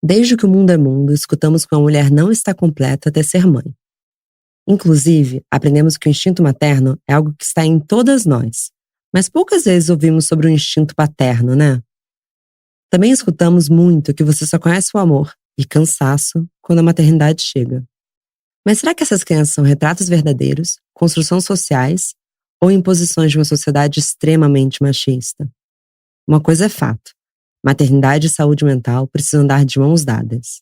Desde que o mundo é mundo, escutamos que uma mulher não está completa até ser mãe. Inclusive, aprendemos que o instinto materno é algo que está em todas nós. Mas poucas vezes ouvimos sobre o instinto paterno, né? Também escutamos muito que você só conhece o amor e cansaço quando a maternidade chega. Mas será que essas crianças são retratos verdadeiros, construções sociais ou imposições de uma sociedade extremamente machista? Uma coisa é fato: maternidade e saúde mental precisam andar de mãos dadas.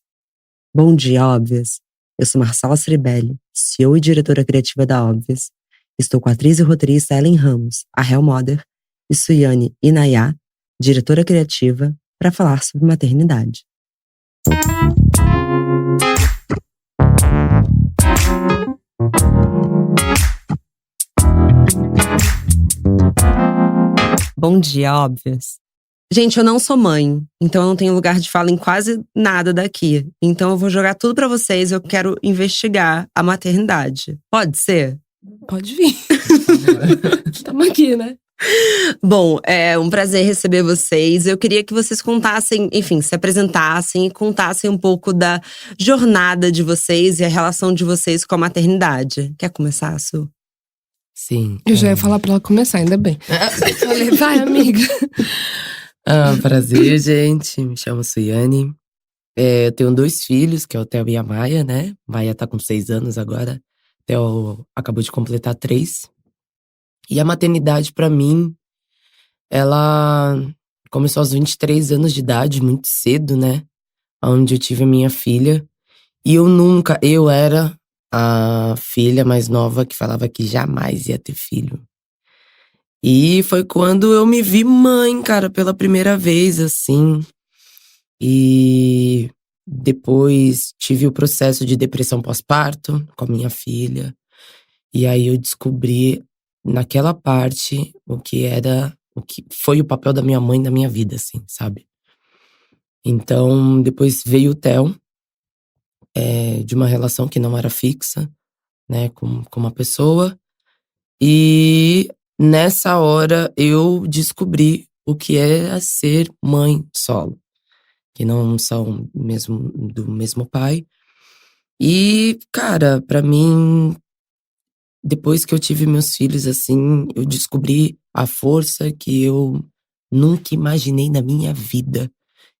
Bom dia, Óbvias! Eu sou Marcela Ceribelli, CEO e diretora criativa da Óbvias. Estou com a atriz e roteirista Ellen Ramos, a Hell Mother, e Suiane Inayá, diretora criativa, para falar sobre maternidade. Bom dia, Óbvias! Gente, eu não sou mãe, então eu não tenho lugar de fala em quase nada daqui. Então eu vou jogar tudo pra vocês, eu quero investigar a maternidade. Pode ser? Pode vir. Estamos aqui, né? Bom, é um prazer receber vocês. Eu queria que vocês contassem, enfim, se apresentassem e contassem um pouco da jornada de vocês e a relação de vocês com a maternidade. Quer começar, Su? Sim. Eu já ia falar pra ela começar, ainda bem. Falei, vai, amiga. Prazer, gente. Me chamo Suiane. Eu tenho 2 filhos, que é o Theo e a Maia, né? Maia tá com 6 anos agora. Theo acabou de completar 3. E a maternidade, pra mim, ela começou aos 23 anos de idade, muito cedo, né? Onde eu tive a minha filha. E eu era a filha mais nova que falava que jamais ia ter filho. E foi quando eu me vi mãe, cara, pela primeira vez, assim. E depois tive o processo de depressão pós-parto com a minha filha. E aí eu descobri naquela parte o que foi o papel da minha mãe na minha vida, assim, sabe? Então, depois veio o Theo, de uma relação que não era fixa, né, com uma pessoa. E nessa hora eu descobri o que é ser mãe solo, que não são do mesmo pai. E, cara, pra mim, depois que eu tive meus filhos, assim, eu descobri a força que eu nunca imaginei na minha vida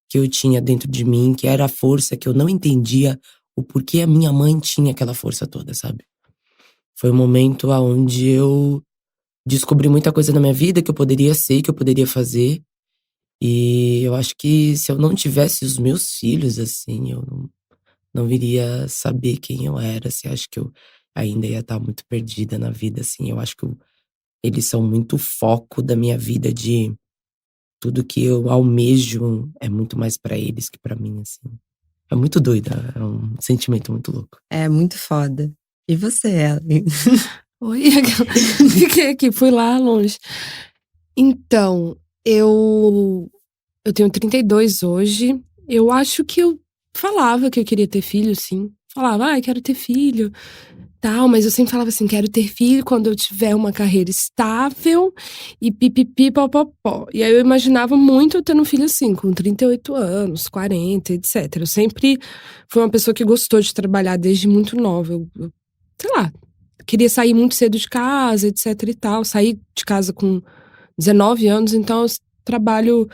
que eu tinha dentro de mim, que era a força que eu não entendia o porquê a minha mãe tinha aquela força toda, sabe? Foi um momento onde eu descobri muita coisa na minha vida que eu poderia ser, que eu poderia fazer. E eu acho que se eu não tivesse os meus filhos, assim, eu não iria saber quem eu era. Assim, acho que eu ainda ia estar muito perdida na vida, assim. Eu acho que eles são muito o foco da minha vida, de tudo que eu almejo é muito mais pra eles que pra mim, assim. É muito doido, é um sentimento muito louco. É muito foda. E você, Ellen? Oi, fiquei aqui, fui lá longe. Então, eu tenho 32 hoje. Eu acho que eu falava que eu queria ter filho, sim. Falava, quero ter filho, tal. Mas eu sempre falava assim, quero ter filho quando eu tiver uma carreira estável e pipipi, popopó. E aí eu imaginava muito eu tendo um filho assim, com 38 anos, 40, etc. Eu sempre fui uma pessoa que gostou de trabalhar desde muito nova. Eu sei lá, queria sair muito cedo de casa, etc e tal. Saí de casa com 19 anos, então eu trabalho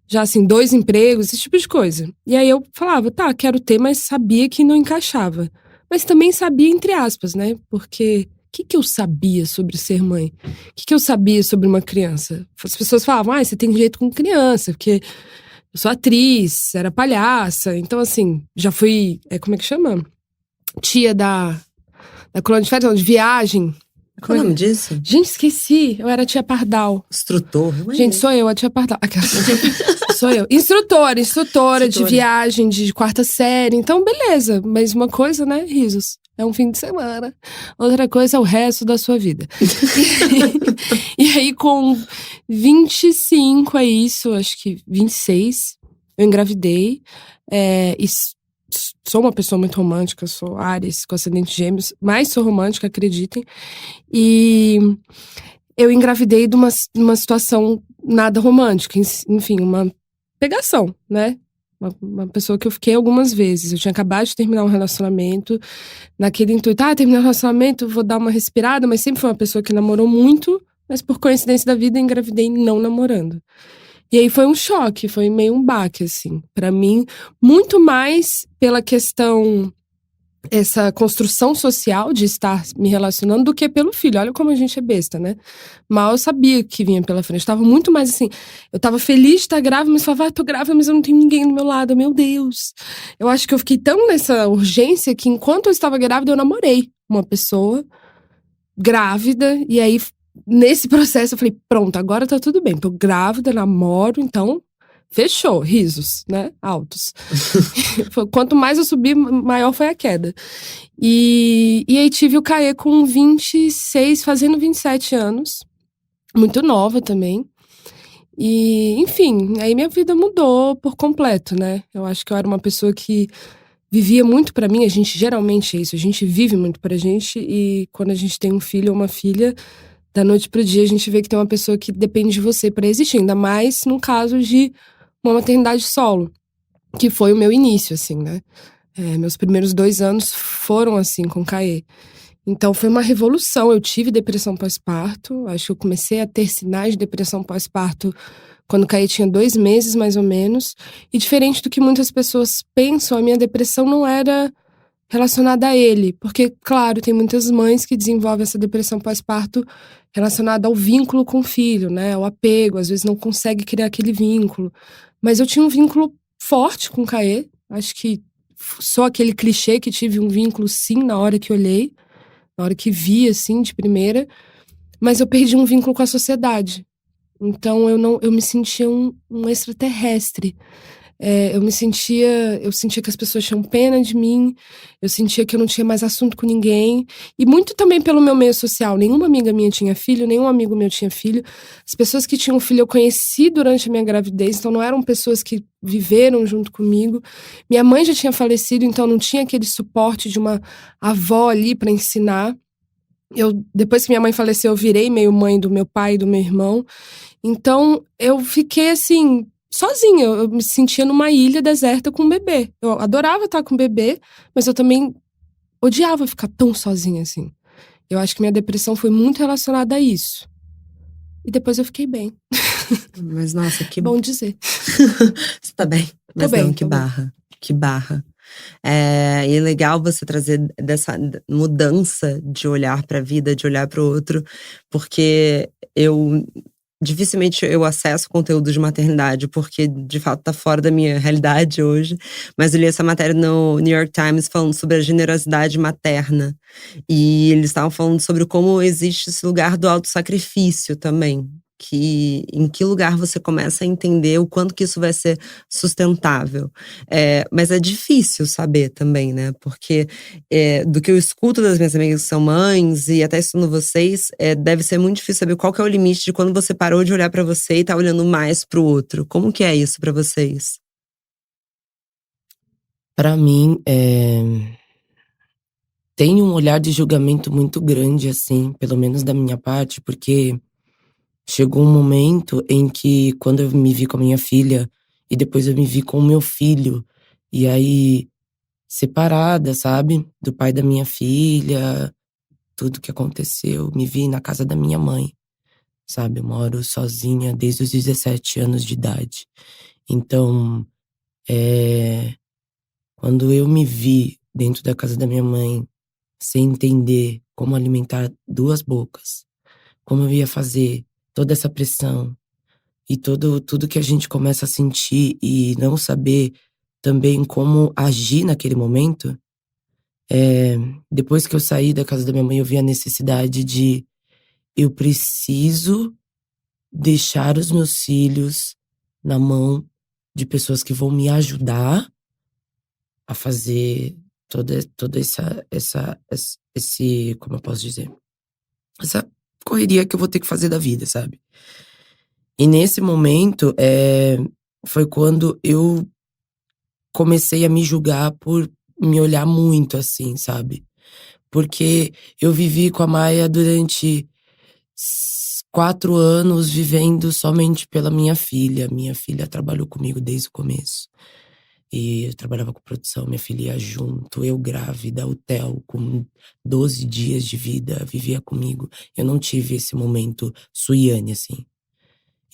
já assim, 2 empregos, esse tipo de coisa. E aí eu falava, tá, quero ter, mas sabia que não encaixava. Mas também sabia, entre aspas, né? Porque o que eu sabia sobre ser mãe? O que eu sabia sobre uma criança? As pessoas falavam, você tem jeito com criança, porque eu sou atriz, era palhaça. Então, assim, já fui, como é que chama? Tia da colônia de férias, não, de viagem. Qual é o nome disso? Gente, esqueci. Eu era a tia Pardal. Instrutor. Gente, sou eu, a tia Pardal. Sou eu. Instrutora de viagem de 4ª série. Então, beleza. Mas uma coisa, né? Risos. É um fim de semana. Outra coisa é o resto da sua vida. E aí, com 25, é isso. Acho que 26. Eu engravidei. E sou uma pessoa muito romântica, sou Áries, com ascendente Gêmeos, mas sou romântica, acreditem. E eu engravidei de uma situação nada romântica, enfim, uma pegação, né? Uma pessoa que eu fiquei algumas vezes. Eu tinha acabado de terminar um relacionamento, naquele intuito, terminar um relacionamento, vou dar uma respirada, mas sempre foi uma pessoa que namorou muito, mas por coincidência da vida engravidei não namorando. E aí foi um choque, foi meio um baque, assim, pra mim, muito mais pela questão, essa construção social de estar me relacionando do que pelo filho. Olha como a gente é besta, né? Mal eu sabia que vinha pela frente. Eu tava muito mais assim, eu tava feliz de estar grávida, mas falava, tô grávida, mas eu não tenho ninguém do meu lado, meu Deus. Eu acho que eu fiquei tão nessa urgência que enquanto eu estava grávida, eu namorei uma pessoa grávida, e aí nesse processo eu falei, pronto, agora tá tudo bem, tô grávida, namoro, então fechou, risos, né, altos. Quanto mais eu subi, maior foi a queda. E aí tive o Caê com 26, fazendo 27 anos, muito nova também. E, enfim, aí minha vida mudou por completo, né? Eu acho que eu era uma pessoa que vivia muito pra mim, a gente geralmente é isso, a gente vive muito pra gente, e quando a gente tem um filho ou uma filha, da noite pro dia a gente vê que tem uma pessoa que depende de você pra existir, ainda mais no caso de uma maternidade solo, que foi o meu início, assim, né? Meus primeiros 2 anos foram assim com o Caê. Então foi uma revolução. Eu tive depressão pós-parto. Acho que eu comecei a ter sinais de depressão pós-parto quando o Caê tinha 2 meses, mais ou menos. E diferente do que muitas pessoas pensam, a minha depressão não era relacionada a ele. Porque, claro, tem muitas mães que desenvolvem essa depressão pós-parto relacionada ao vínculo com o filho, né? Ao apego, às vezes não consegue criar aquele vínculo. Mas eu tinha um vínculo forte com o Caê. Acho que só aquele clichê que tive um vínculo, sim, na hora que olhei, na hora que vi, assim, de primeira. Mas eu perdi um vínculo com a sociedade. Então eu me sentia um extraterrestre. Eu sentia que as pessoas tinham pena de mim, eu sentia que eu não tinha mais assunto com ninguém, e muito também pelo meu meio social. Nenhuma amiga minha tinha filho, nenhum amigo meu tinha filho. As pessoas que tinham filho eu conheci durante a minha gravidez, então não eram pessoas que viveram junto comigo. Minha mãe já tinha falecido, então não tinha aquele suporte de uma avó ali para ensinar. Depois que minha mãe faleceu, eu virei meio mãe do meu pai e do meu irmão. Então eu fiquei assim, sozinha. Eu me sentia numa ilha deserta com um bebê. Eu adorava estar com o bebê, mas eu também odiava ficar tão sozinha assim. Eu acho que minha depressão foi muito relacionada a isso. E depois eu fiquei bem. Mas nossa, que Bom dizer. Você tá bem? Mas bem, não, que tô bem. barra. Que barra. E é legal você trazer dessa mudança de olhar pra vida, de olhar pro outro, porque dificilmente eu acesso conteúdo de maternidade, porque de fato tá fora da minha realidade hoje. Mas eu li essa matéria no New York Times falando sobre a generosidade materna. E eles estavam falando sobre como existe esse lugar do autossacrifício também. Em que lugar você começa a entender o quanto que isso vai ser sustentável. Mas é difícil saber também, né? Porque do que eu escuto das minhas amigas que são mães e até estudando vocês, deve ser muito difícil saber qual que é o limite de quando você parou de olhar pra você e tá olhando mais pro outro. Como que é isso pra vocês? Pra mim, tem um olhar de julgamento muito grande, assim, pelo menos da minha parte, porque chegou um momento em que, quando eu me vi com a minha filha, e depois eu me vi com o meu filho, e aí, separada, sabe? Do pai da minha filha, tudo que aconteceu, me vi na casa da minha mãe, sabe? Eu moro sozinha desde os 17 anos de idade. Então, quando eu me vi dentro da casa da minha mãe, sem entender como alimentar 2 bocas, como eu ia fazer toda essa pressão e tudo que a gente começa a sentir e não saber também como agir naquele momento, depois que eu saí da casa da minha mãe, eu vi a necessidade de eu preciso deixar os meus filhos na mão de pessoas que vão me ajudar a fazer toda esse, como eu posso dizer? Essa correria que eu vou ter que fazer da vida, sabe? E nesse momento, foi quando eu comecei a me julgar por me olhar muito assim, sabe? Porque eu vivi com a Maia durante 4 anos vivendo somente pela minha filha. Minha filha trabalhou comigo desde o começo. E eu trabalhava com produção, minha filha ia junto, eu grávida, o Theo com 12 dias de vida, vivia comigo. Eu não tive esse momento Suiane, assim.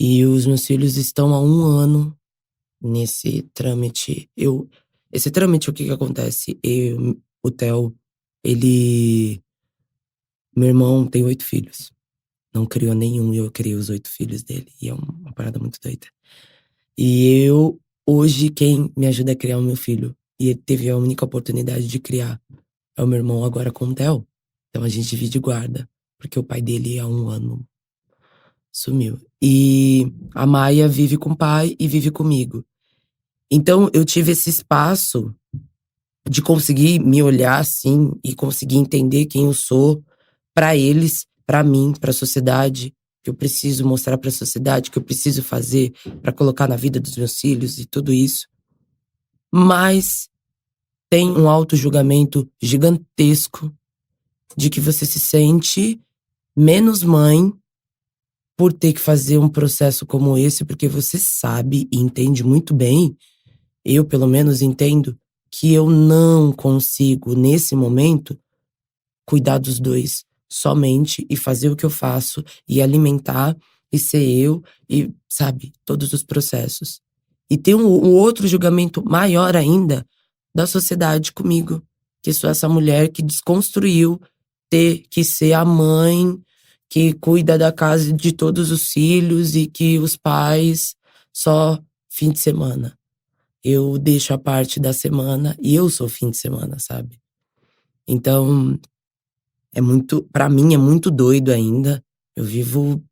E os meus filhos estão há 1 ano nesse trâmite. Esse trâmite, o que acontece? O Theo, meu irmão tem 8 filhos. Não criou nenhum e eu criei os 8 filhos dele. E é uma parada muito doida. E hoje, quem me ajuda a criar o meu filho, e ele teve a única oportunidade de criar, é o meu irmão agora com o Theo. Então a gente divide guarda, porque o pai dele há 1 ano sumiu. E a Maia vive com o pai e vive comigo. Então eu tive esse espaço de conseguir me olhar assim e conseguir entender quem eu sou pra eles, pra mim, pra sociedade, que eu preciso mostrar pra sociedade, que eu preciso fazer pra colocar na vida dos meus filhos e tudo isso. Mas tem um auto-julgamento gigantesco de que você se sente menos mãe por ter que fazer um processo como esse, porque você sabe e entende muito bem, eu pelo menos entendo, que eu não consigo, nesse momento, cuidar dos dois somente e fazer o que eu faço e alimentar e ser eu e, sabe, todos os processos. E tem um outro julgamento maior ainda da sociedade comigo, que sou essa mulher que desconstruiu ter que ser a mãe que cuida da casa de todos os filhos e que os pais só fim de semana. Eu deixo a parte da semana e eu sou fim de semana, sabe? Então, pra mim é muito doido ainda. Eu vivo,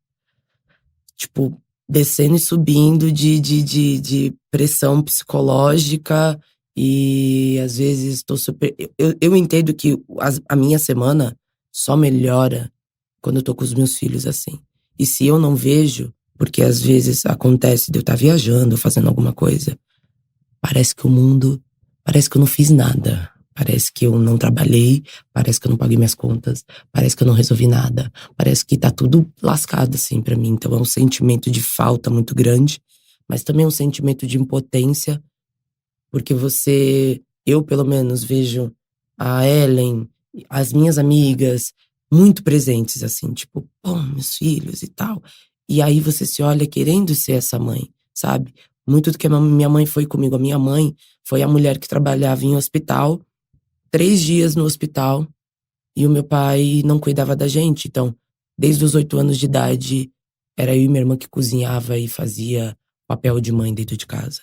tipo, descendo e subindo de pressão psicológica e às vezes tô super. Eu entendo que a minha semana só melhora quando eu tô com os meus filhos assim. E se eu não vejo, porque às vezes acontece de eu estar viajando, fazendo alguma coisa, parece que eu não fiz nada. Parece que eu não trabalhei, parece que eu não paguei minhas contas, parece que eu não resolvi nada. Parece que tá tudo lascado assim pra mim. Então é um sentimento de falta muito grande, mas também um sentimento de impotência, porque eu pelo menos vejo a Ellen, as minhas amigas, muito presentes assim, tipo, pô, meus filhos e tal. E aí você se olha querendo ser essa mãe, sabe? Muito do que a minha mãe foi comigo. A minha mãe foi a mulher que trabalhava em hospital, 3 dias no hospital, e o meu pai não cuidava da gente. Então, desde os 8 anos de idade, era eu e minha irmã que cozinhava e fazia papel de mãe dentro de casa.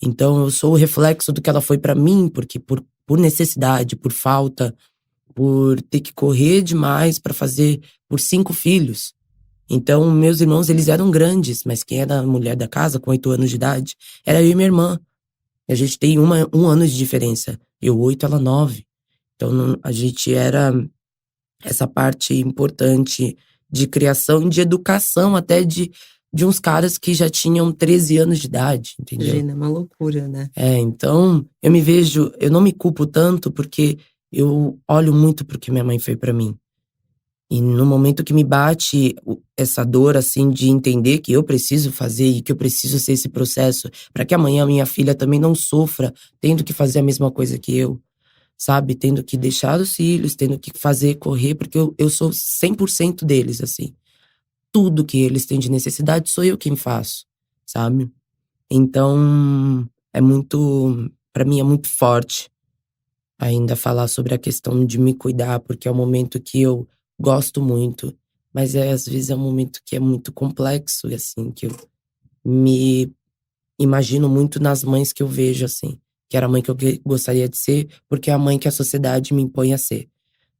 Então, eu sou o reflexo do que ela foi pra mim, porque por necessidade, por falta, por ter que correr demais pra fazer por 5 filhos. Então, meus irmãos, eles eram grandes, mas quem era a mulher da casa, com 8 anos de idade, era eu e minha irmã. A gente tem 1 ano de diferença. Eu 8, ela 9. Então, a gente era essa parte importante de criação, de educação, até de uns caras que já tinham 13 anos de idade, entendeu? Imagina, é uma loucura, né? Então, eu não me culpo tanto porque eu olho muito pro que minha mãe fez pra mim. E no momento que me bate essa dor, assim, de entender que eu preciso fazer e que eu preciso ser esse processo pra que amanhã a minha filha também não sofra tendo que fazer a mesma coisa que eu, sabe? Tendo que deixar os filhos, tendo que fazer, correr, porque eu sou 100% deles, assim. Tudo que eles têm de necessidade sou eu quem faço, sabe? Então, pra mim é muito forte ainda falar sobre a questão de me cuidar, porque é um momento que eu gosto muito, mas às vezes é um momento que é muito complexo, assim, que eu me imagino muito nas mães que eu vejo, assim, que era a mãe que eu gostaria de ser, porque é a mãe que a sociedade me impõe a ser.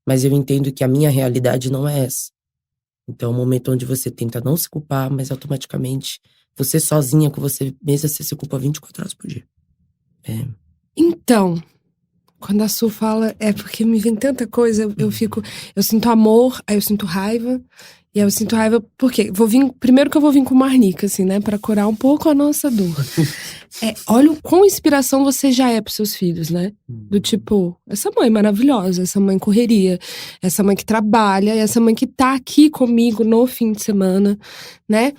Mas eu entendo que a minha realidade não é essa. Então é um momento onde você tenta não se culpar, mas automaticamente, você sozinha com você mesma, você se culpa 24 horas por dia. Então, quando a Su fala, é porque me vem tanta coisa, eu sinto amor, aí eu sinto raiva, e aí eu sinto raiva porque primeiro que eu vou vir com marnica, assim, né, pra curar um pouco a nossa dor. Olha o quão inspiração você já é pros seus filhos, né? Do tipo, essa mãe maravilhosa, essa mãe correria, essa mãe que trabalha, essa mãe que tá aqui comigo no fim de semana, né?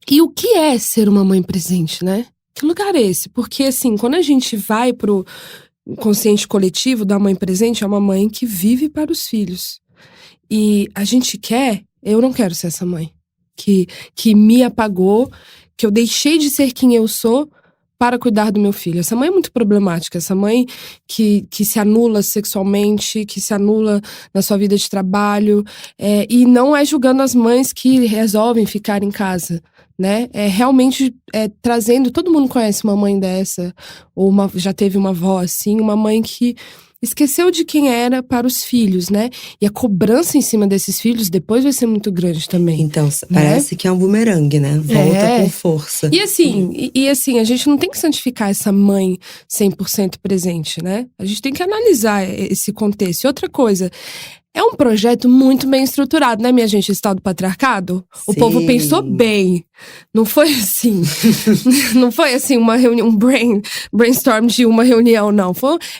E o que é ser uma mãe presente, né? Que lugar é esse? Porque, assim, quando a gente vai pro consciente coletivo da mãe presente, é uma mãe que vive para os filhos. E a gente eu não quero ser essa mãe que me apagou, que eu deixei de ser quem eu sou para cuidar do meu filho. Essa mãe é muito problemática, essa mãe que se anula sexualmente, que se anula na sua vida de trabalho, e não é julgando as mães que resolvem ficar em casa, né? É realmente trazendo, todo mundo conhece uma mãe dessa, ou já teve uma avó assim, uma mãe que esqueceu de quem era para os filhos, né? E a cobrança em cima desses filhos depois vai ser muito grande também. Então, parece que é um bumerangue, né? Volta com força. E assim, a gente não tem que santificar essa mãe 100% presente, né? A gente tem que analisar esse contexto. E outra coisa, é um projeto muito bem estruturado, né, minha gente? Esse tal do patriarcado. Sim. O povo pensou bem. Não foi assim. Não foi assim uma reunião, brainstorm de uma reunião, não.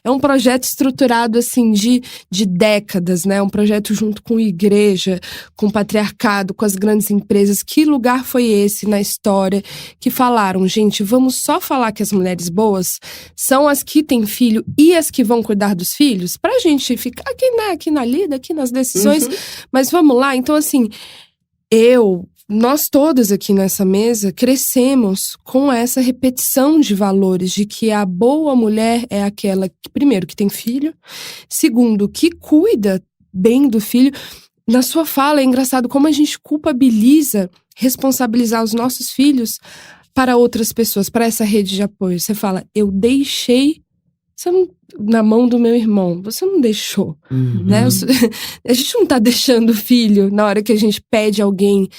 É um projeto estruturado, assim, de décadas, né? Um projeto junto com igreja, com patriarcado, com as grandes empresas. Que lugar foi esse na história que falaram, gente, vamos só falar que as mulheres boas são as que têm filho e as que vão cuidar dos filhos? Pra gente ficar aqui na lida, aqui nas decisões. Mas vamos lá. Então, assim, nós todas aqui nessa mesa crescemos com essa repetição de valores, de que a boa mulher é aquela que, primeiro, que tem filho, segundo, que cuida bem do filho. Na sua fala, é engraçado como a gente culpabiliza responsabilizar os nossos filhos para outras pessoas, para essa rede de apoio. Você fala, eu deixei na mão do meu irmão, você não deixou, né? A gente não tá deixando o filho na hora que a gente pede alguém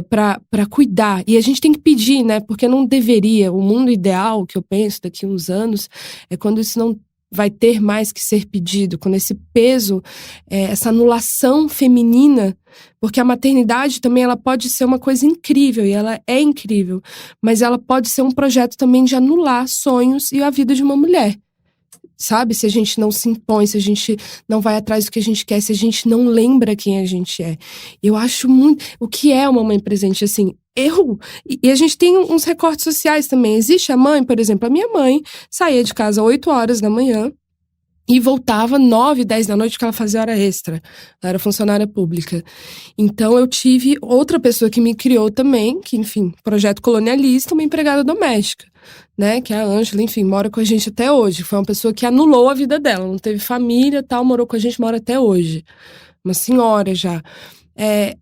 pra cuidar. E a gente tem que pedir, né? Porque não deveria. O mundo ideal, que eu penso daqui a uns anos, é quando isso não vai ter mais que ser pedido, quando esse peso, essa anulação feminina, porque a maternidade também ela pode ser uma coisa incrível, e ela é incrível, mas ela pode ser um projeto também de anular sonhos e a vida de uma mulher. Sabe? Se a gente não se impõe, se a gente não vai atrás do que a gente quer, se a gente não lembra quem a gente é. Eu acho muito... O que é uma mãe presente, assim? E a gente tem uns recortes sociais também. Existe a mãe, por exemplo, a minha mãe saía de casa às 8 horas da manhã e voltava 9, 10 da noite, porque ela fazia hora extra. Ela era funcionária pública. Então eu tive outra pessoa que me criou também, que, enfim, projeto colonialista, uma empregada doméstica, né? Que é a Ângela, enfim, mora com a gente até hoje. Foi uma pessoa que anulou a vida dela, não teve família e tal, morou com a gente, mora até hoje. Uma senhora já.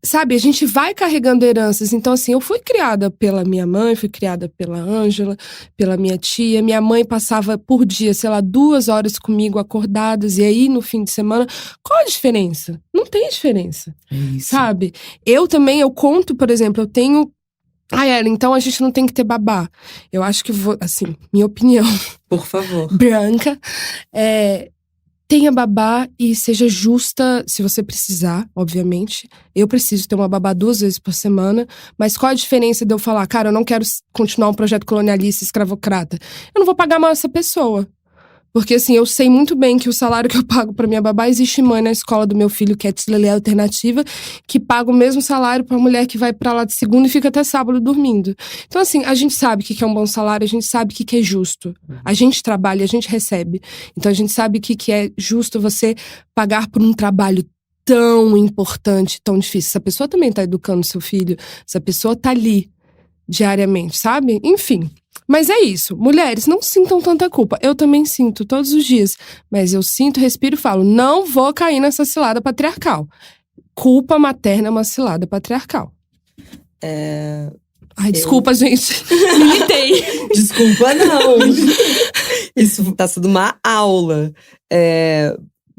Sabe, a gente vai carregando heranças. Então, assim, eu fui criada pela minha mãe, fui criada pela Ângela, pela minha tia. Minha mãe passava por dia, sei lá, 2 horas comigo acordadas. E aí, no fim de semana, qual a diferença? Não tem diferença, sabe? Eu conto, por exemplo, eu tenho... Ellen, então a gente não tem que ter babá. Eu acho que, assim, minha opinião... Por favor. Branca. Tenha babá e seja justa se você precisar, obviamente. Eu preciso ter uma babá 2 vezes por semana. Mas qual a diferença de eu falar, cara, eu não quero continuar um projeto colonialista, escravocrata? Eu não vou pagar mal essa pessoa. Porque, assim, eu sei muito bem que o salário que eu pago pra minha babá, existe mãe na escola do meu filho, que é Tsilele Alternativa, que paga o mesmo salário pra mulher que vai pra lá de segunda e fica até sábado dormindo. Então, assim, a gente sabe o que é um bom salário, a gente sabe o que é justo. A gente trabalha, a gente recebe. Então, a gente sabe o que é justo você pagar por um trabalho tão importante, tão difícil. Essa pessoa também tá educando seu filho, essa pessoa tá ali diariamente, sabe? Enfim. Mas é isso. Mulheres, não sintam tanta culpa. Eu também sinto todos os dias. Mas eu sinto, respiro e falo, não vou cair nessa cilada patriarcal. Culpa materna é uma cilada patriarcal. Ai, desculpa, gente. Militei. Desculpa, não. Isso tá sendo uma aula.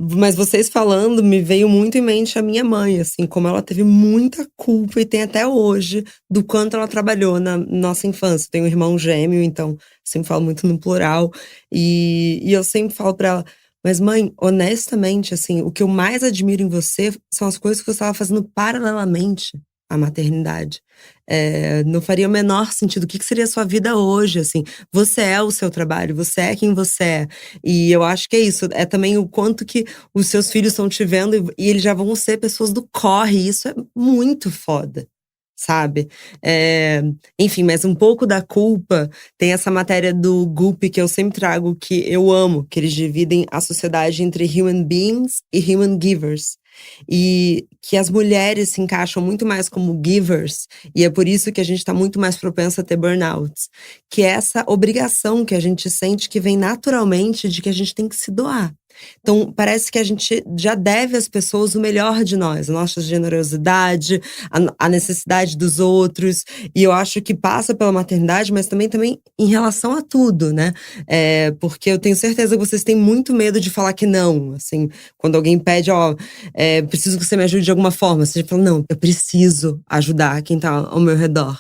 Mas vocês falando, me veio muito em mente a minha mãe, assim, como ela teve muita culpa e tem até hoje do quanto ela trabalhou na nossa infância. Tenho um irmão gêmeo, então sempre falo muito no plural. E eu sempre falo pra ela, mas mãe, honestamente, assim, o que eu mais admiro em você são as coisas que você estava fazendo paralelamente à maternidade. Não faria o menor sentido. O que seria a sua vida hoje, assim? Você é o seu trabalho, você é quem você é. E eu acho que é isso. É também o quanto que os seus filhos estão te vendo e eles já vão ser pessoas do corre. Isso é muito foda, sabe? Enfim, mas um pouco da culpa tem essa matéria do Goop que eu sempre trago, que eu amo, que eles dividem a sociedade entre human beings e human givers. E que as mulheres se encaixam muito mais como givers, e é por isso que a gente está muito mais propensa a ter burnouts. Que é essa obrigação que a gente sente que vem naturalmente de que a gente tem que se doar. Então, parece que a gente já deve às pessoas o melhor de nós, a nossa generosidade, a necessidade dos outros. E eu acho que passa pela maternidade, mas também em relação a tudo, né? Porque eu tenho certeza que vocês têm muito medo de falar que não. Assim, quando alguém pede, preciso que você me ajude de alguma forma. Você fala, não, eu preciso ajudar quem tá ao meu redor.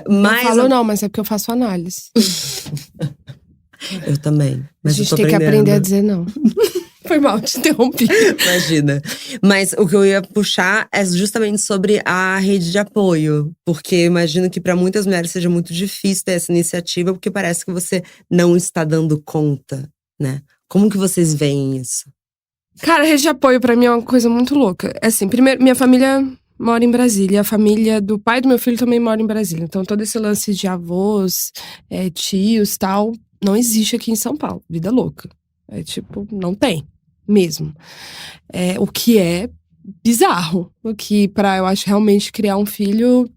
Não falo não, mas é porque eu faço análise. Eu também. Mas a gente tem que aprender a dizer não. Foi mal, te interrompi. Imagina. Mas o que eu ia puxar é justamente sobre a rede de apoio. Porque eu imagino que para muitas mulheres seja muito difícil ter essa iniciativa, porque parece que você não está dando conta, né? Como que vocês veem isso? Cara, a rede de apoio pra mim é uma coisa muito louca. Assim, primeiro, minha família mora em Brasília. A família do pai do meu filho também mora em Brasília. Então todo esse lance de avós, tios e tal, não existe aqui em São Paulo. Vida louca. Não tem mesmo. O que é bizarro. O que, eu acho, realmente criar um filho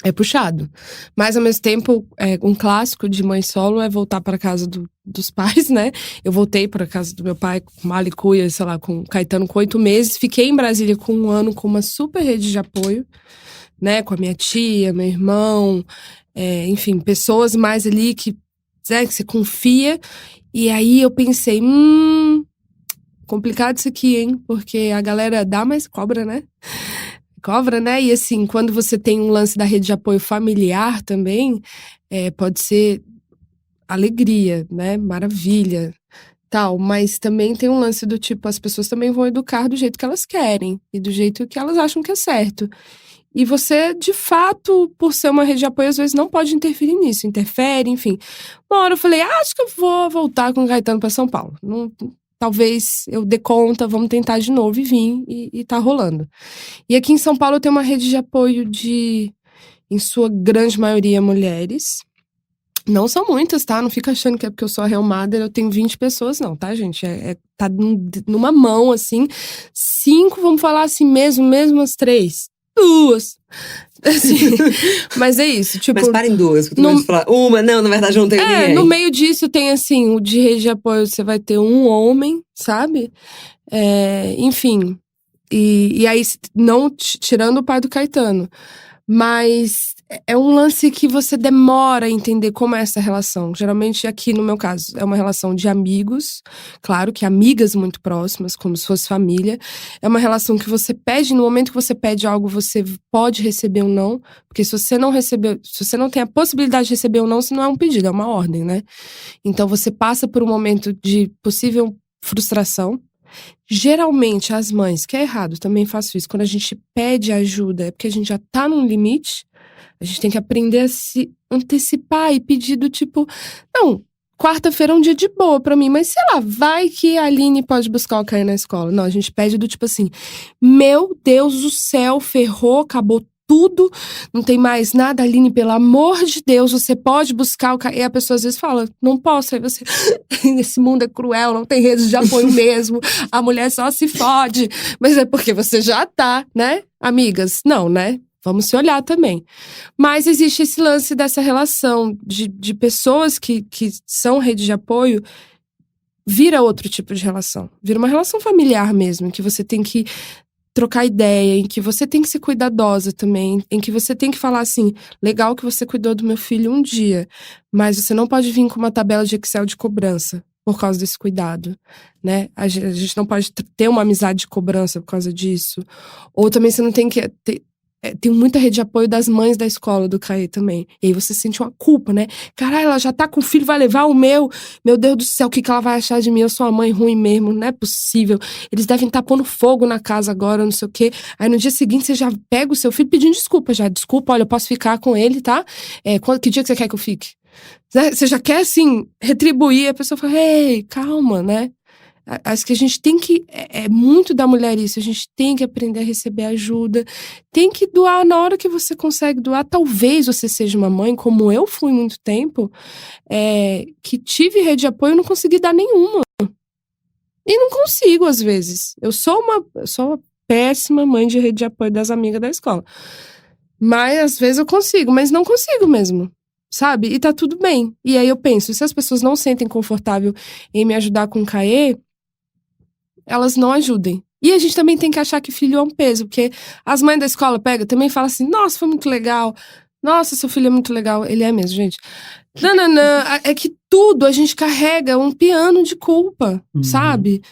é puxado. Mas, ao mesmo tempo, um clássico de mãe solo é voltar para casa dos pais, né? Eu voltei para casa do meu pai com Malicuia, sei lá, com Caetano com 8 meses. Fiquei em Brasília com 1 ano com uma super rede de apoio, né? Com a minha tia, meu irmão, enfim, pessoas mais ali que você confia. E aí eu pensei, complicado isso aqui, hein? Porque a galera dá, mas cobra, né? Cobra, né? E assim, quando você tem um lance da rede de apoio familiar também, pode ser alegria, né? Maravilha, tal. Mas também tem um lance do tipo, as pessoas também vão educar do jeito que elas querem e do jeito que elas acham que é certo. E você, de fato, por ser uma rede de apoio, às vezes não pode interferir nisso. Interfere, enfim. Uma hora eu falei, acho que eu vou voltar com o Caetano pra São Paulo. Talvez eu dê conta, vamos tentar de novo e vim, e tá rolando. E aqui em São Paulo eu tenho uma rede de apoio em sua grande maioria, mulheres. Não são muitas, tá? Não fica achando que é porque eu sou a Real Mother, eu tenho 20 pessoas, não, tá, gente? Tá numa mão, assim. 5, vamos falar assim mesmo as 3. 2. Assim, mas é isso, tipo… Mas parem 2, que eu tô medo de falar uma, não, na verdade eu não tenho ninguém. No meio disso tem, assim, o de rede de apoio, você vai ter um homem, sabe? Enfim, e aí, não tirando o pai do Caetano, mas é um lance que você demora a entender como é essa relação. Geralmente, aqui no meu caso, é uma relação de amigos. Claro que amigas muito próximas, como se fosse família. É uma relação que você pede, no momento que você pede algo, você pode receber um não. Porque se você não receber, se você não tem a possibilidade de receber um não, isso não é um pedido, é uma ordem, né? Então, você passa por um momento de possível frustração. Geralmente, as mães, que é errado, também faço isso. Quando a gente pede ajuda, é porque a gente já tá num limite. A gente tem que aprender a se antecipar e pedir do tipo… Não, quarta-feira é um dia de boa pra mim, mas sei lá, vai que a Aline pode buscar o Caio na escola. Não, a gente pede do tipo assim… Meu Deus do céu, ferrou, acabou tudo, não tem mais nada, Aline, pelo amor de Deus, você pode buscar o Caio. E a pessoa às vezes fala, não posso. Aí você… Esse mundo é cruel, não tem redes de apoio mesmo, a mulher só se fode. Mas é porque você já tá, né? Amigas, não, né? Vamos se olhar também. Mas existe esse lance dessa relação de pessoas que são rede de apoio, vira outro tipo de relação. Vira uma relação familiar mesmo, em que você tem que trocar ideia, em que você tem que ser cuidadosa também, em que você tem que falar assim, legal que você cuidou do meu filho um dia, mas você não pode vir com uma tabela de Excel de cobrança por causa desse cuidado, né? A gente não pode ter uma amizade de cobrança por causa disso. Ou também você não tem que… Tem muita rede de apoio das mães da escola do Caê também. E aí você sente uma culpa, né? Caralho, ela já tá com o filho, vai levar o meu. Meu Deus do céu, o que ela vai achar de mim? Eu sou uma mãe ruim mesmo, não é possível. Eles devem estar pondo fogo na casa agora, não sei o quê. Aí no dia seguinte você já pega o seu filho pedindo desculpa já. Desculpa, olha, eu posso ficar com ele, tá? Que dia que você quer que eu fique? Você já quer, assim, retribuir. A pessoa fala, ei, calma, né? Acho que a gente tem que. É muito da mulher isso. A gente tem que aprender a receber ajuda. Tem que doar na hora que você consegue doar. Talvez você seja uma mãe, como eu fui muito tempo, que tive rede de apoio e não consegui dar nenhuma. E não consigo, às vezes. Eu sou uma péssima mãe de rede de apoio das amigas da escola. Mas às vezes eu consigo, mas não consigo mesmo. Sabe? E tá tudo bem. E aí eu penso, se as pessoas não sentem confortável em me ajudar com o Caê, elas não ajudem. E a gente também tem que achar que filho é um peso, porque as mães da escola pegam também e falam assim, nossa, foi muito legal. Nossa, seu filho é muito legal. Ele é mesmo, gente. Não. É que tudo a gente carrega um piano de culpa, sabe?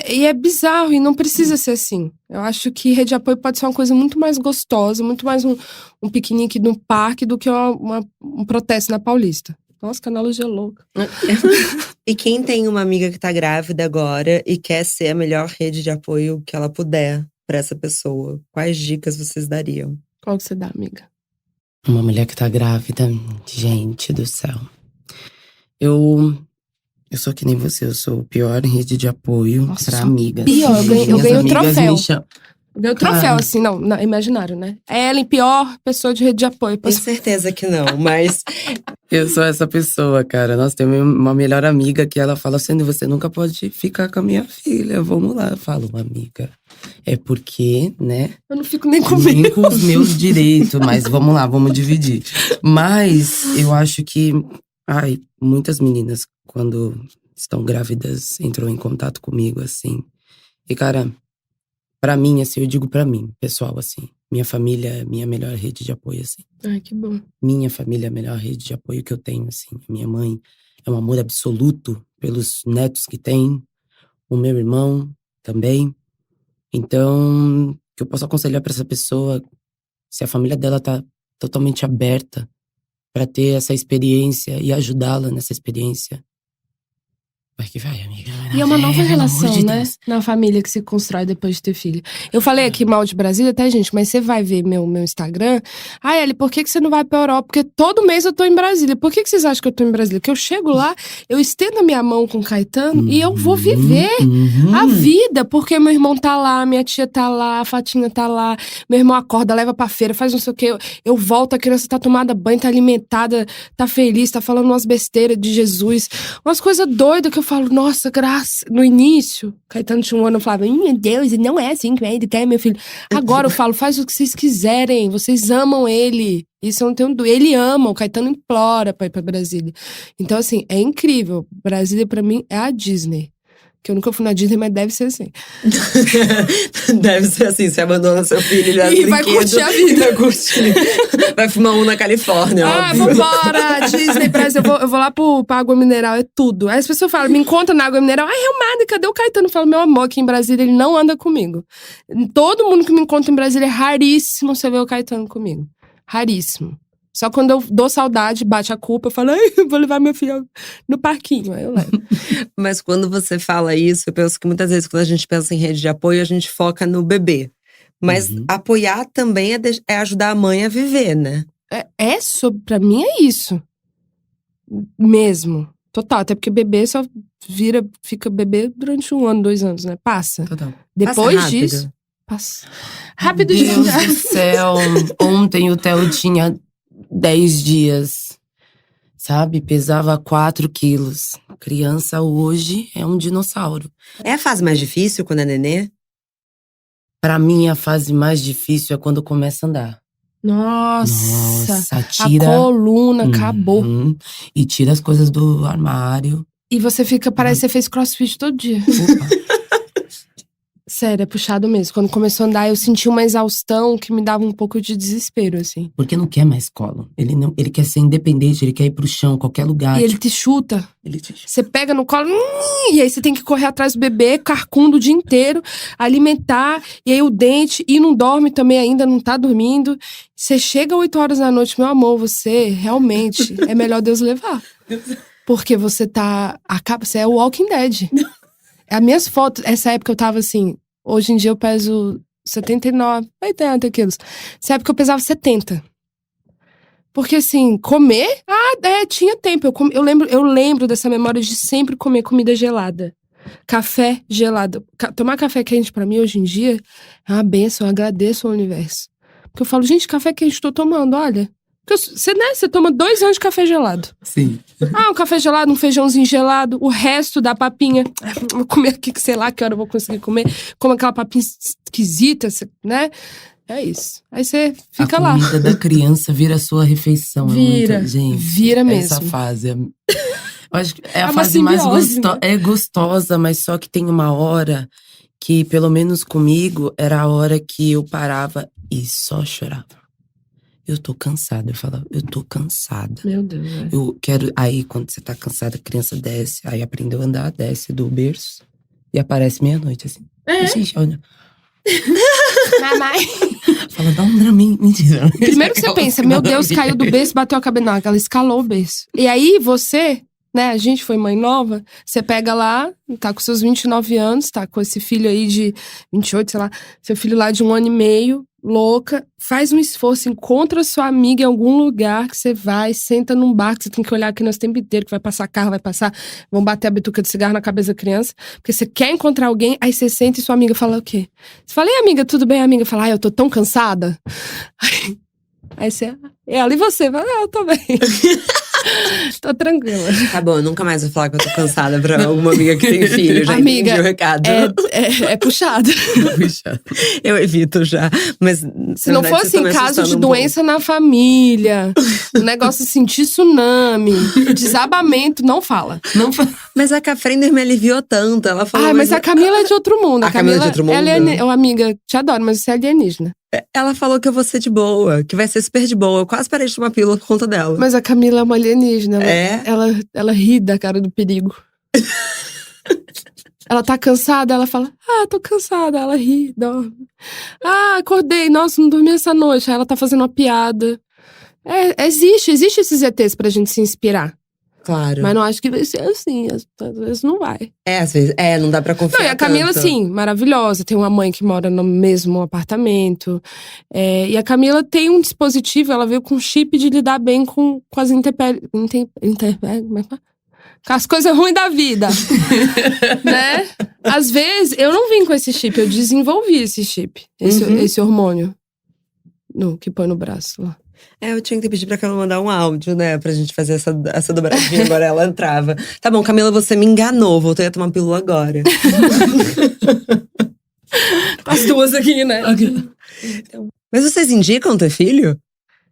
E é bizarro e não precisa ser assim. Eu acho que rede de apoio pode ser uma coisa muito mais gostosa, muito mais um piquenique no parque do que um protesto na Paulista. Nossa, que analogia louca. E quem tem uma amiga que tá grávida agora e quer ser a melhor rede de apoio que ela puder pra essa pessoa, quais dicas vocês dariam? Qual que você dá, amiga? Uma mulher que tá grávida, gente do céu. Eu sou que nem você, eu sou o pior em rede de apoio pra amigas. Pior, eu ganhei o troféu. Eu ganhei o troféu, assim, não, imaginário, né? Ellen, pior pessoa de rede de apoio. Tenho certeza que não, mas… Eu sou essa pessoa, cara. Nós temos uma melhor amiga que ela fala assim, você nunca pode ficar com a minha filha, vamos lá. Eu falo, amiga, é porque, né? Eu não fico nem nem com os meus direitos, mas vamos lá, vamos dividir. Mas eu acho que, muitas meninas, quando estão grávidas, entram em contato comigo, assim. E, cara, pra mim, assim, eu digo pra mim, pessoal, assim, minha família é minha melhor rede de apoio, assim. Ai, que bom. Minha família é a melhor rede de apoio que eu tenho, assim. Minha mãe é um amor absoluto pelos netos que tem. O meu irmão também. Então, o que eu posso aconselhar pra essa pessoa, se a família dela tá totalmente aberta pra ter essa experiência e ajudá-la nessa experiência, vai que vai, amiga. E é uma nova relação, né? Na família que se constrói depois de ter filho. Eu falei aqui mal de Brasília, até, gente, mas você vai ver meu Instagram. Ellie, por que você não vai pra Europa? Porque todo mês eu tô em Brasília. Por que vocês acham que eu tô em Brasília? Porque eu chego lá, eu estendo a minha mão com o Caetano e eu vou viver a vida. Porque meu irmão tá lá, minha tia tá lá, a Fatinha tá lá. Meu irmão acorda, leva pra feira, faz não sei o quê. Eu volto, a criança tá tomada banho, tá alimentada, tá feliz, tá falando umas besteiras de Jesus. Umas coisas doidas que eu falo, nossa, graça. No início, Caetano tinha um ano, eu falava, meu Deus, não é assim que ele quer, meu filho. Agora eu falo, faz o que vocês quiserem, vocês amam ele. Isso eu não tenho dúvida. Ele ama, o Caetano implora pra ir pra Brasília. Então, assim, é incrível. Brasília, pra mim, é a Disney. Que eu nunca fui na Disney, mas deve ser assim. Deve ser assim, você abandona seu filho e vai curtir a vida. Vai curtir. Vai fumar na Califórnia, óbvio. Vambora, Disney, Brasil. Eu vou lá pra água mineral, é tudo. Aí as pessoas falam, me encontra na água mineral. Realmente, cadê o Caetano? Eu falo, meu amor, aqui em Brasília ele não anda comigo. Todo mundo que me encontra em Brasília é raríssimo você ver o Caetano comigo. Raríssimo. Só quando eu dou saudade, bate a culpa, eu falo, eu vou levar meu filho no parquinho, aí eu levo. Mas quando você fala isso, eu penso que muitas vezes quando a gente pensa em rede de apoio, a gente foca no bebê. Mas apoiar também é ajudar a mãe a viver, né? Pra mim é isso. Mesmo. Total, até porque bebê só fica bebê durante 1 ano, 2 anos, né? Passa. Total. Depois disso, passa. Rápido Deus demais. do céu, ontem o Theo tinha 10 dias, sabe? Pesava 4 quilos. Criança hoje é um dinossauro. É a fase mais difícil quando é nenê? Pra mim, a fase mais difícil é quando começa a andar. Nossa, tira… a coluna acabou. E tira as coisas do armário. E você parece que você fez crossfit todo dia. Sério, é puxado mesmo. Quando começou a andar, eu senti uma exaustão que me dava um pouco de desespero, assim. Porque não quer mais colo. Ele quer ser independente, ele quer ir pro chão, qualquer lugar. E ele te chuta. Ele te chuta. Você pega no colo, e aí você tem que correr atrás do bebê, carcundo o dia inteiro, alimentar, e aí o dente, e não dorme também ainda, não tá dormindo. Você chega 8 horas da noite, meu amor, você realmente é melhor Deus levar. Porque você você é o Walking Dead. As minhas fotos, essa época eu tava assim, hoje em dia eu peso 79, 80 quilos. Nessa época eu pesava 70. Porque assim, comer, tinha tempo. Eu lembro dessa memória de sempre comer comida gelada. Café gelado. Tomar café quente pra mim, hoje em dia, é uma bênção. Eu agradeço ao universo. Porque eu falo, gente, café quente tô tomando, olha. Você toma 2 anos de café gelado. Sim. Um café gelado, um feijãozinho gelado, o resto da papinha. Vou comer aqui, que sei lá que hora eu vou conseguir comer. Como aquela papinha esquisita, né? É isso. Aí você fica lá. A comida da criança vira a sua refeição. Vira. Gente, vira mesmo. Essa fase. Eu acho que é a uma fase mais simbiose, gostosa. né? É gostosa, mas só que tem uma hora que, pelo menos comigo, era a hora que eu parava e só chorava. Eu tô cansada. Eu falava, eu tô cansada. Meu Deus, velho. Eu quero. Aí, quando você tá cansada, a criança desce. Aí aprendeu a andar, desce do berço. E aparece meia-noite, assim. Gente, olha. Mamãe. Fala, dá um Dramin. Mentira. Primeiro que você pensa, meu Deus, caiu do berço, bateu a cabeça. Não, ela escalou o berço. E aí, você, né, a gente foi mãe nova, você pega lá, tá com seus 29 anos, tá com esse filho aí de 28, sei lá, seu filho lá de 1 ano e meio, louca, faz um esforço, encontra sua amiga em algum lugar que você vai, senta num bar que você tem que olhar aqui no tempo inteiro, que vai passar carro, vão bater a bituca de cigarro na cabeça da criança, porque você quer encontrar alguém, aí você senta e sua amiga fala o quê? Você fala, ei amiga, tudo bem? A amiga fala, eu tô tão cansada. Aí você, ela e você, fala, eu tô bem. Tô tranquila. Tá bom, eu nunca mais vou falar que eu tô cansada pra alguma amiga que tem filho. Já Amiga, entendi o recado. É puxado. Puxa. Eu evito já. Mas Se não fosse em caso de doença na família, um negócio assim, de tsunami, desabamento, não fala. Não fa- Mas a Cafrender me aliviou tanto. Ela falou. Mas a Camila é de outro mundo. A Camila é de outro mundo? Ela amiga, te adoro, mas você é alienígena. Ela falou que eu vou ser de boa, que vai ser super de boa. Eu quase parei de tomar pílula por conta dela. Mas a Camila é uma alienígena. É? Ela ri da cara do perigo. Ela tá cansada, ela fala, tô cansada. Ela ri, dorme. Acordei, nossa, não dormi essa noite. Aí ela tá fazendo uma piada. Existe esses ETs pra gente se inspirar. Claro. Mas não acho que vai ser assim, às vezes não vai. Às vezes. Não dá pra confiar. Não, e a Camila, tanto. sim, maravilhosa. Tem uma mãe que mora no mesmo apartamento. E a Camila tem um dispositivo, ela veio com chip de lidar bem com as intempéries. Com as coisas ruins da vida. Né? Às vezes, eu não vim com esse chip, eu desenvolvi esse chip. Esse hormônio. Que põe no braço lá. Eu tinha que pedir pra ela mandar um áudio, né? Pra gente fazer essa dobradinha. Agora ela entrava. Tá bom, Camila, você me enganou. Voltei a tomar pílula agora. As duas aqui, né? Então. Mas vocês indicam ter filho?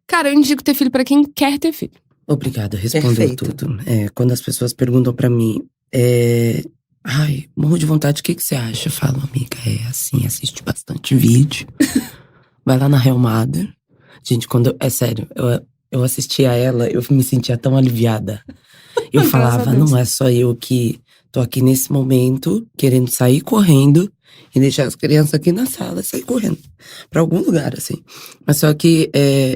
Cara, eu indico ter filho pra quem quer ter filho. Obrigado, respondeu Perfeito. tudo. Quando as pessoas perguntam pra mim, morro de vontade, o que você acha? Eu falo, amiga, assim, assiste bastante vídeo. Vai lá na Real Mother. Gente, é sério, eu assistia a ela, eu me sentia tão aliviada. Eu falava, não é só eu que tô aqui nesse momento, querendo sair correndo e deixar as crianças aqui na sala e sair correndo pra algum lugar, assim. Mas só que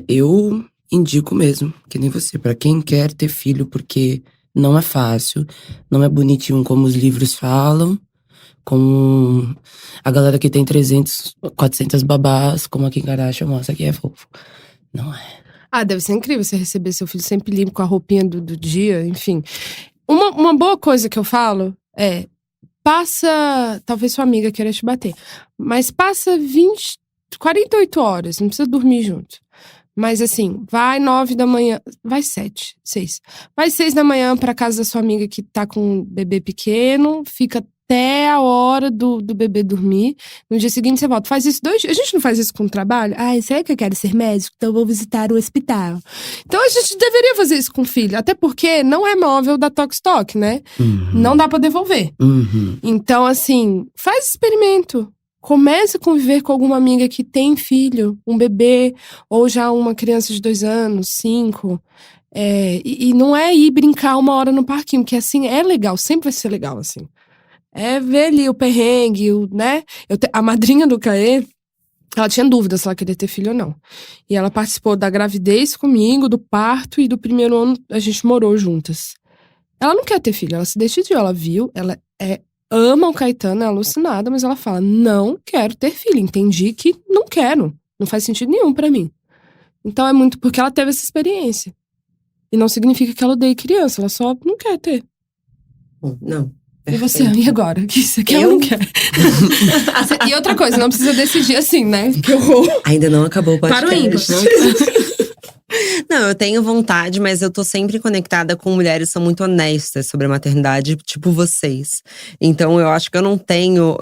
eu indico mesmo, que nem você, pra quem quer ter filho, porque não é fácil, não é bonitinho como os livros falam, como a galera que tem 300, 400 babás, como a Kim Kardashian mostra que é fofo. Não é. Deve ser incrível você receber seu filho sempre limpo, com a roupinha do dia, enfim. Uma boa coisa que eu falo passa, talvez sua amiga queira te bater, mas passa 48 horas, não precisa dormir junto. Mas assim, vai 9 da manhã, vai 7, 6. Vai 6 da manhã pra casa da sua amiga que tá com um bebê pequeno, fica até a hora do bebê dormir. No dia seguinte você volta. Faz isso 2 dias. A gente não faz isso com o trabalho? Será que eu quero ser médico? Então eu vou visitar o hospital. Então a gente deveria fazer isso com o filho. Até porque não é móvel da Tokstok, né? Uhum. Não dá pra devolver. Uhum. Então assim, faz experimento. Comece a conviver com alguma amiga que tem filho, um bebê, ou já uma criança de 2 anos, 5. E não é ir brincar 1 hora no parquinho, porque assim, é legal, sempre vai ser legal, assim. É ver ali o perrengue, né? A madrinha do Caê, ela tinha dúvida se ela queria ter filho ou não. E ela participou da gravidez comigo, do parto, e do primeiro ano a gente morou juntas. Ela não quer ter filho, ela se decidiu, ela viu, ela ama o Caetano, é alucinada, mas ela fala, não quero ter filho, entendi que não quero, não faz sentido nenhum pra mim. Então é muito porque ela teve essa experiência. E não significa que ela odeie criança, ela só não quer ter. Não, E você, e agora? O que você quer ou não quer? E outra coisa, não precisa decidir assim, né? Que horror. Ainda não acabou o podcast. Para o ímpar. Não, eu tenho vontade, mas eu tô sempre conectada com mulheres que são muito honestas sobre a maternidade, tipo vocês. Então eu acho que eu não tenho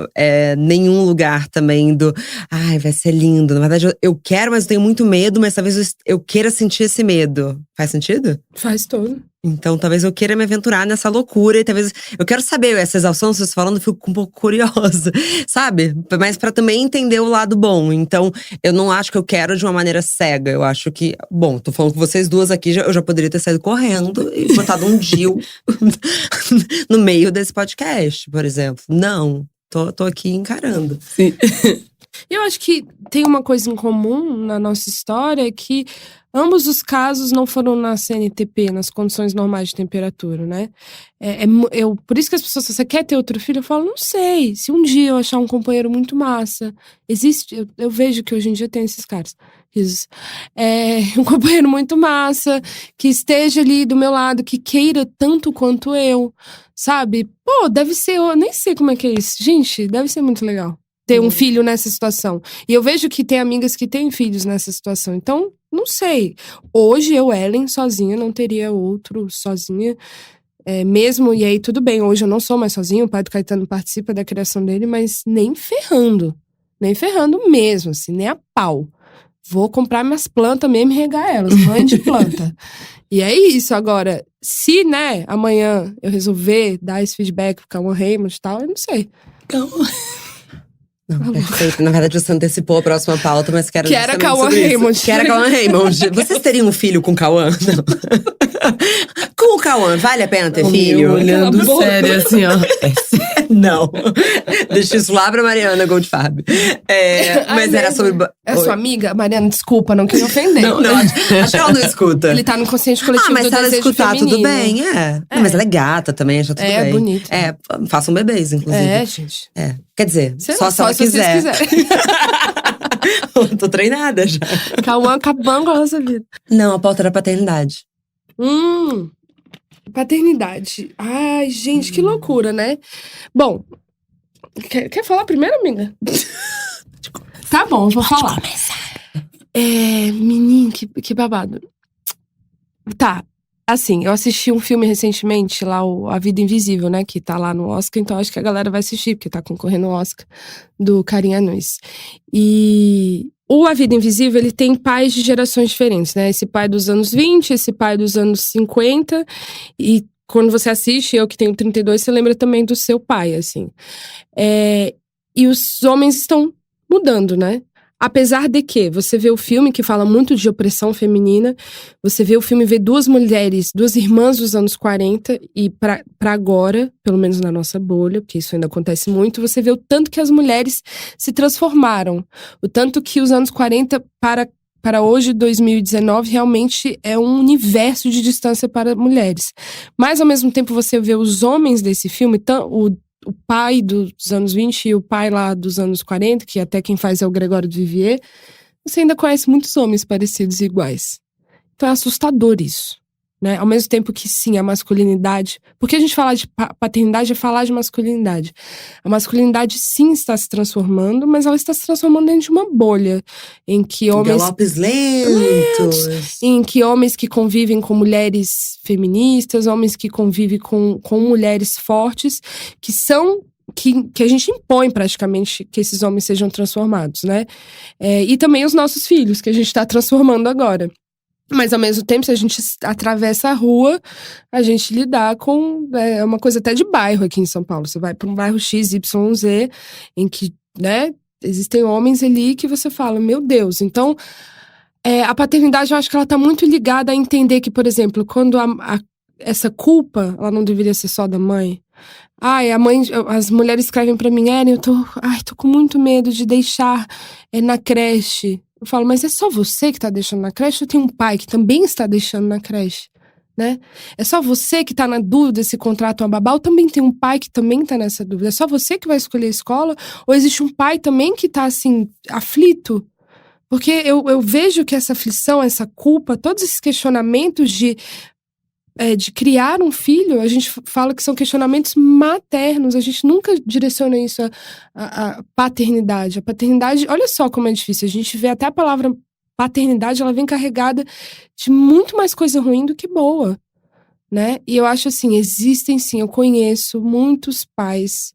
nenhum lugar também do… Ai, vai ser lindo. Na verdade, eu quero, mas eu tenho muito medo. Mas talvez eu queira sentir esse medo. Faz sentido? Faz todo. Então talvez eu queira me aventurar nessa loucura. E talvez… Eu quero saber essa exaustão, vocês falando, eu fico um pouco curiosa. Sabe? Mas pra também entender o lado bom. Então eu não acho que eu quero de uma maneira cega. Eu acho que… Bom, tô falando com vocês duas aqui, eu já poderia ter saído correndo e botado um DIU no meio desse podcast, por exemplo. Não, tô aqui encarando. Sim. Eu acho que tem uma coisa em comum na nossa história, que ambos os casos não foram na CNTP, nas condições normais de temperatura, né? Por isso que as pessoas, você quer ter outro filho? Eu falo, não sei. Se um dia eu achar um companheiro muito massa, existe, eu vejo que hoje em dia tem esses caras. Um companheiro muito massa, que esteja ali do meu lado, que queira tanto quanto eu, sabe? Pô, deve ser, eu nem sei como é que é isso. Gente, deve ser muito legal ter um filho nessa situação. E eu vejo que tem amigas que têm filhos nessa situação. Então, não sei. Hoje, eu, Ellen, sozinha, não teria outro sozinha. Mesmo, e aí tudo bem, hoje eu não sou mais sozinha, o pai do Caetano participa da criação dele, mas nem ferrando. Nem ferrando mesmo, assim, nem a pau. Vou comprar minhas plantas mesmo e regar elas, mãe de planta. E é isso. Agora, se, né, amanhã eu resolver dar esse feedback pro Cauã Raymond e tal, eu não sei. Não, perfeito. Na verdade, você antecipou a próxima pauta, mas quero era Cauã Raymond. Que era Cauã Raymond. Vocês teriam um filho com Cauã? Não. Com o Cauã, vale a pena ter filho? Olhando sério, assim, ó. Não. Deixa isso lá pra Mariana Goldfarb. Mas era sobre… É sua amiga? Mariana, desculpa, não queria ofender. Não, acho que ela não escuta. Ele tá no consciente coletivo mas do se ela desejo escutar, feminino. tudo bem, Não, mas ela é gata também, acha tudo bem. É bonito. Façam bebês, inclusive. Gente. Quer dizer, só se ela vocês quiser. quiserem. Tô treinada já. Cauã acabando com a nossa vida. Não, a pauta era paternidade. Paternidade. Ai, gente, que loucura, né? Bom, quer falar primeiro, amiga? Tá bom, vou falar. Menino, que babado. Tá, assim, eu assisti um filme recentemente, lá, A Vida Invisível, né? Que tá lá no Oscar, então acho que a galera vai assistir, porque tá concorrendo ao Oscar, do Karim Anuis. E o A Vida Invisível, ele tem pais de gerações diferentes, né? Esse pai dos anos 20, esse pai dos anos 50. E quando você assiste, eu que tenho 32, você lembra também do seu pai, assim. E os homens estão mudando, né? Apesar de que você vê o filme que fala muito de opressão feminina, você vê o filme, vê duas mulheres, duas irmãs dos anos 40, e pra agora, pelo menos na nossa bolha, porque isso ainda acontece muito, você vê o tanto que as mulheres se transformaram. O tanto que os anos 40 para hoje, 2019, realmente é um universo de distância para mulheres. Mas, ao mesmo tempo, você vê os homens desse filme, o pai dos anos 20 e o pai lá dos anos 40, que até quem faz é o Gregório de Vivier, você ainda conhece muitos homens parecidos e iguais. Então é assustador isso, né? Ao mesmo tempo que, sim, a masculinidade… Porque a gente fala de paternidade é falar de masculinidade. A masculinidade, sim, está se transformando, mas ela está se transformando dentro de uma bolha em que homens… Galopes lentos. Em que homens que convivem com mulheres feministas, homens que convivem com mulheres fortes, que são… Que a gente impõe praticamente que esses homens sejam transformados, né? E também os nossos filhos, que a gente está transformando agora. Mas, ao mesmo tempo, se a gente atravessa a rua, a gente lidar com… É uma coisa até de bairro aqui em São Paulo. Você vai para um bairro X, Y, Z, em que, né, existem homens ali que você fala, meu Deus. Então, a paternidade, eu acho que ela está muito ligada a entender que, por exemplo, quando essa culpa, ela não deveria ser só da mãe. As mulheres escrevem pra mim, Eren, tô com muito medo de deixar na creche. Eu falo, mas é só você que tá deixando na creche? Eu tenho um pai que também está deixando na creche, né? É só você que tá na dúvida se contrata uma babá? Ou também tem um pai que também tá nessa dúvida? É só você que vai escolher a escola? Ou existe um pai também que tá, assim, aflito? Porque eu vejo que essa aflição, essa culpa, todos esses questionamentos de… de criar um filho, a gente fala que são questionamentos maternos. A gente nunca direciona isso à paternidade. A paternidade, olha só como é difícil. A gente vê até a palavra paternidade, ela vem carregada de muito mais coisa ruim do que boa, né? E eu acho assim, existem sim, eu conheço muitos pais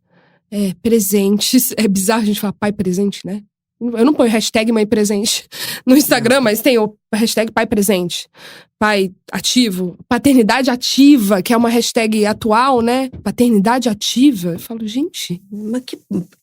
presentes. É bizarro a gente falar pai presente, né? Eu não ponho hashtag mãe presente no Instagram, mas tem o hashtag pai presente. Pai ativo. Paternidade ativa, que é uma hashtag atual, né? Paternidade ativa. Eu falo, gente… Mas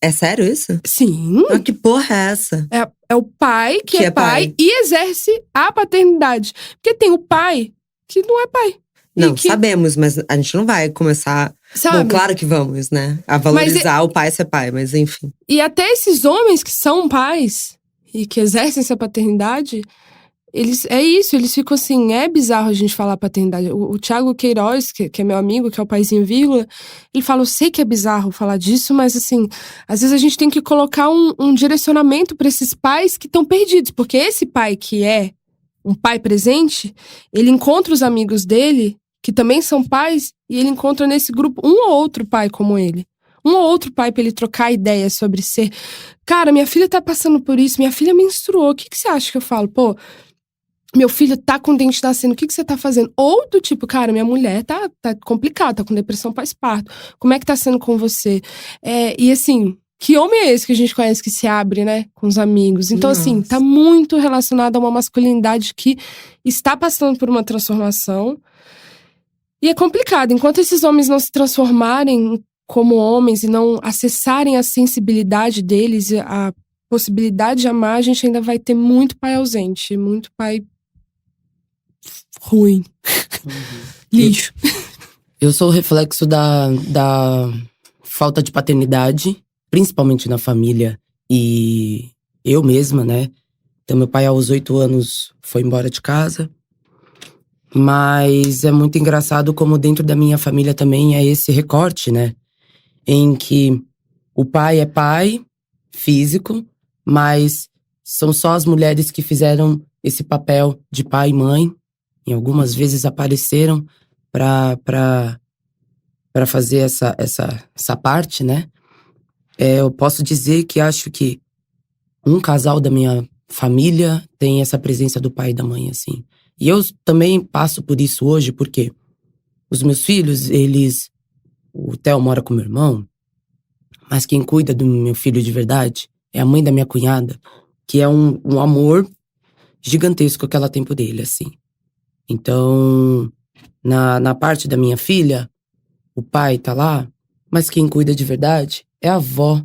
é sério isso? Sim. Mas que porra é essa? É o pai que é pai e exerce a paternidade. Porque tem o pai que não é pai. Não, sabemos, mas a gente não vai começar… Sabe? Bom, claro que vamos, né? A valorizar o pai ser pai, mas enfim. E até esses homens que são pais e que exercem essa paternidade, eles ficam assim, é bizarro a gente falar paternidade. O Thiago Queiroz, que é meu amigo, que é o paizinho vírgula, ele fala, eu sei que é bizarro falar disso, mas assim, às vezes a gente tem que colocar um direcionamento para esses pais que estão perdidos. Porque esse pai que é um pai presente, ele encontra os amigos dele, que também são pais, e ele encontra nesse grupo um ou outro pai como ele. Um ou outro pai pra ele trocar ideias sobre ser… Cara, minha filha tá passando por isso, minha filha menstruou, o que você acha que eu falo? Pô, meu filho tá com o dente nascendo, o que você tá fazendo? Ou do tipo, cara, minha mulher tá complicada, tá com depressão pós-parto. Como é que tá sendo com você? E assim, que homem é esse que a gente conhece que se abre, né, com os amigos? Então, assim, tá muito relacionado a uma masculinidade que está passando por uma transformação. E é complicado, enquanto esses homens não se transformarem como homens e não acessarem a sensibilidade deles, a possibilidade de amar, a gente ainda vai ter muito pai ausente, muito pai ruim. Lixo. Eu sou o reflexo da falta de paternidade, principalmente na família, e eu mesma, né? Então, meu pai, aos 8 anos, foi embora de casa. Mas é muito engraçado como dentro da minha família também é esse recorte, né? Em que o pai é pai físico, mas são só as mulheres que fizeram esse papel de pai e mãe. E algumas vezes apareceram para fazer essa parte, né? Eu posso dizer que acho que um casal da minha família tem essa presença do pai e da mãe, assim. E eu também passo por isso hoje, porque os meus filhos, o Theo mora com meu irmão, mas quem cuida do meu filho de verdade é a mãe da minha cunhada, que é um amor gigantesco que ela tem por ele, assim. Então, na parte da minha filha, o pai tá lá, mas quem cuida de verdade é a avó.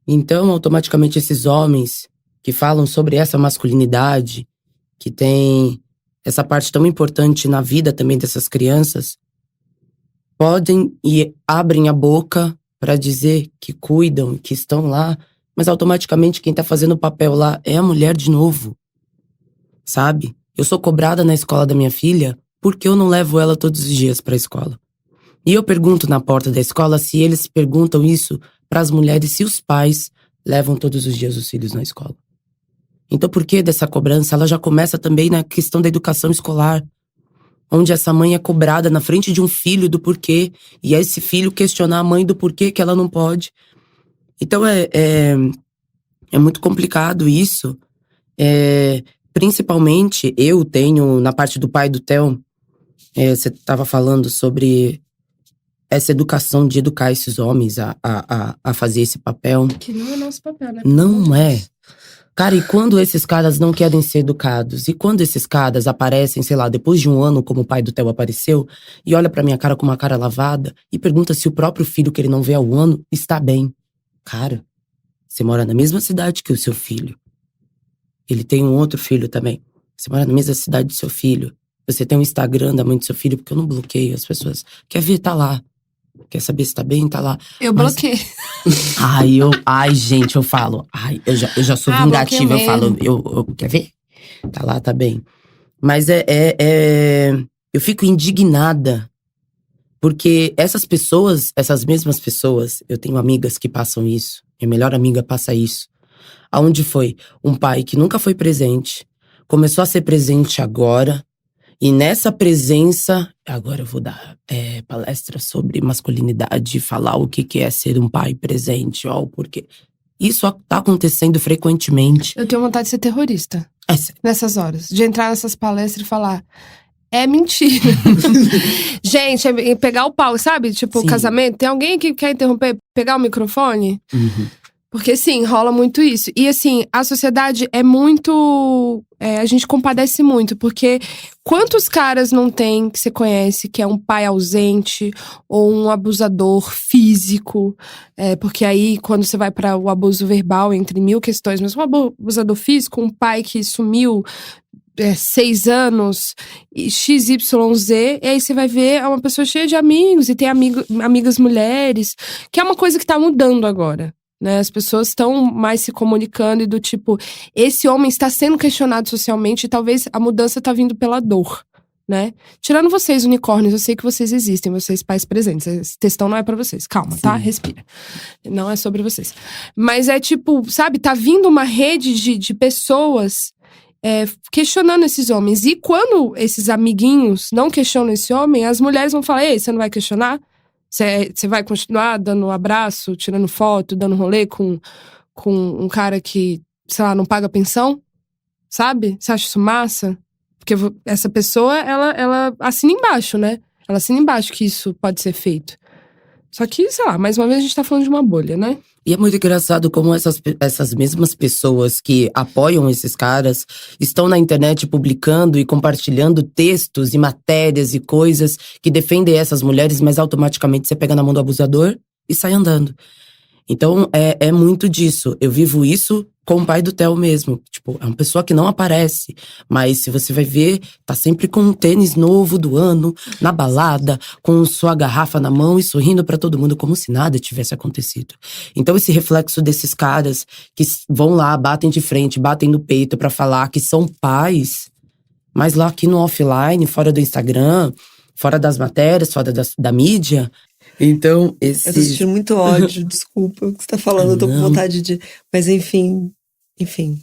Então, automaticamente, esses homens que falam sobre essa masculinidade, que tem essa parte tão importante na vida também dessas crianças, podem e abrem a boca para dizer que cuidam, que estão lá, mas automaticamente quem tá fazendo o papel lá é a mulher de novo, sabe? Eu sou cobrada na escola da minha filha porque eu não levo ela todos os dias pra escola. E eu pergunto na porta da escola se eles perguntam isso pras mulheres, se os pais levam todos os dias os filhos na escola. Então, por que dessa cobrança? Ela já começa também na questão da educação escolar, onde essa mãe é cobrada na frente de um filho do porquê, e é esse filho questionar a mãe do porquê que ela não pode. Então, é muito complicado isso. Principalmente, eu tenho, na parte do pai do Theo, você estava falando sobre essa educação de educar esses homens a fazer esse papel. Que não é nosso papel, né? Não é. Cara, e quando esses caras não querem ser educados? E quando esses caras aparecem, sei lá, depois de um ano, como o pai do Theo apareceu, e olha pra minha cara com uma cara lavada e pergunta se o próprio filho que ele não vê há um ano está bem. Cara, você mora na mesma cidade que o seu filho. Ele tem um outro filho também. Você mora na mesma cidade do seu filho. Você tem um Instagram da mãe do seu filho, porque eu não bloqueio as pessoas. Quer ver? Tá lá. Quer saber se tá bem? Tá lá. Eu bloqueei. Ai, gente, eu falo. Ai, eu já sou vingativa, eu falo. Quer ver? Tá lá, tá bem. Mas eu fico indignada. Porque essas pessoas, essas mesmas pessoas, eu tenho amigas que passam isso. Minha melhor amiga passa isso. Aonde foi um pai que nunca foi presente, começou a ser presente agora, E nessa presença, agora eu vou dar palestra sobre masculinidade, falar o que é ser um pai presente, ó, o porquê. Isso tá acontecendo frequentemente. Eu tenho vontade de ser terrorista Sério. nessas horas. De entrar nessas palestras e falar… É mentira. Gente, é pegar o pau, sabe? Tipo, Sim. casamento. Tem alguém que quer interromper, pegar o microfone? Uhum. Porque, sim, rola muito isso. E, assim, a sociedade é muito… a gente compadece muito. Porque quantos caras não tem que você conhece que é um pai ausente ou um abusador físico? Porque aí, quando você vai para o abuso verbal, entre mil questões, mas um abusador físico, um pai que sumiu… 6 anos, XYZ, e aí você vai ver é uma pessoa cheia de amigos e tem amigas mulheres, que é uma coisa que tá mudando agora, né? As pessoas estão mais se comunicando e do tipo, esse homem está sendo questionado socialmente e talvez a mudança tá vindo pela dor, né? Tirando vocês, unicórnios, eu sei que vocês existem, vocês pais presentes, esse textão não é pra vocês, calma, tá? Respira. Não é sobre vocês. Mas é tipo, sabe, tá vindo uma rede de pessoas… questionando esses homens. E quando esses amiguinhos não questionam esse homem, as mulheres vão falar: ei, você não vai questionar? Você vai continuar dando um abraço, tirando foto, dando rolê com um cara que, sei lá, não paga pensão? Sabe? Você acha isso massa? Porque essa pessoa, ela assina embaixo, né? Ela assina embaixo que isso pode ser feito. Só que, sei lá, mais uma vez a gente tá falando de uma bolha, né? E é muito engraçado como essas mesmas pessoas que apoiam esses caras estão na internet publicando e compartilhando textos e matérias e coisas que defendem essas mulheres, mas automaticamente você pega na mão do abusador e sai andando. Então, é muito disso. Eu vivo isso com o pai do Theo mesmo. Tipo, é uma pessoa que não aparece. Mas se você vai ver, tá sempre com um tênis novo do ano, na balada, com sua garrafa na mão e sorrindo pra todo mundo como se nada tivesse acontecido. Então, esse reflexo desses caras que vão lá, batem de frente, batem no peito pra falar que são pais, mas lá aqui no offline, fora do Instagram, fora das matérias, fora da mídia… Então, Eu tô sentindo muito ódio, desculpa o que você tá falando, eu tô com vontade de… Mas enfim.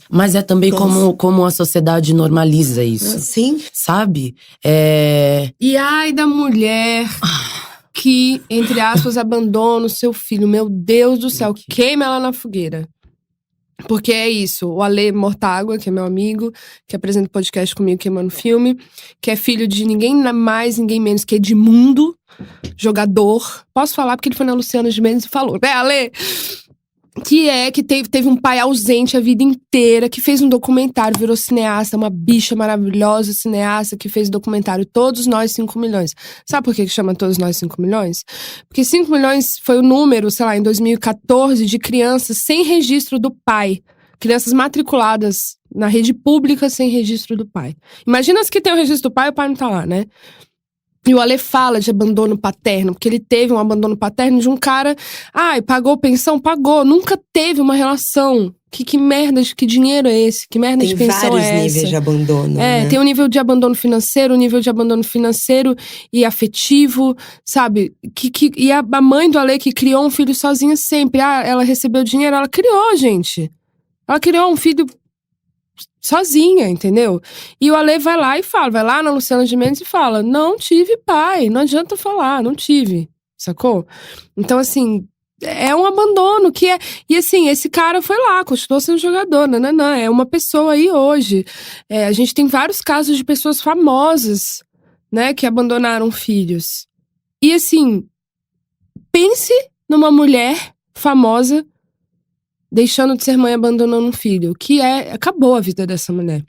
Mas é também como a sociedade normaliza isso. Sim. Sabe? E ai da mulher que, entre aspas, abandona o seu filho. Meu Deus do céu, queima ela na fogueira. Porque é isso, o Ale Mortágua, que é meu amigo, que apresenta o podcast comigo, Queimando Filme, que é filho de ninguém mais, ninguém menos que Edmundo, jogador. Posso falar porque ele foi na Luciana Gimenez e falou, Ale? Que teve um pai ausente a vida inteira, que fez um documentário, virou cineasta, uma bicha maravilhosa cineasta, que fez o documentário Todos Nós 5 milhões. Sabe por que chama Todos Nós 5 milhões? Porque 5 milhões foi o número, sei lá, em 2014, de crianças sem registro do pai. Crianças matriculadas na rede pública sem registro do pai. Imagina as que tem o registro do pai e o pai não tá lá, né? E o Ale fala de abandono paterno, porque ele teve um abandono paterno de um cara… Ai, pagou pensão? Pagou. Nunca teve uma relação. Que merda, que dinheiro é esse? Que merda de pensão é essa? Tem vários níveis de abandono, né? Tem um nível de abandono financeiro, um nível de abandono financeiro e afetivo, sabe? E a mãe do Ale que criou um filho sozinha sempre. Ela recebeu dinheiro, ela criou, gente. Ela criou um filho… sozinha, entendeu? E o Ale vai lá e fala, vai lá na Luciana Gimenez e fala, não tive pai, não adianta falar, não tive, sacou? Então, assim, é um abandono que é… E assim, esse cara foi lá, continuou sendo jogador, não, é uma pessoa aí hoje. A gente tem vários casos de pessoas famosas, né, que abandonaram filhos. E assim, pense numa mulher famosa deixando de ser mãe, abandonando um filho, acabou a vida dessa mulher.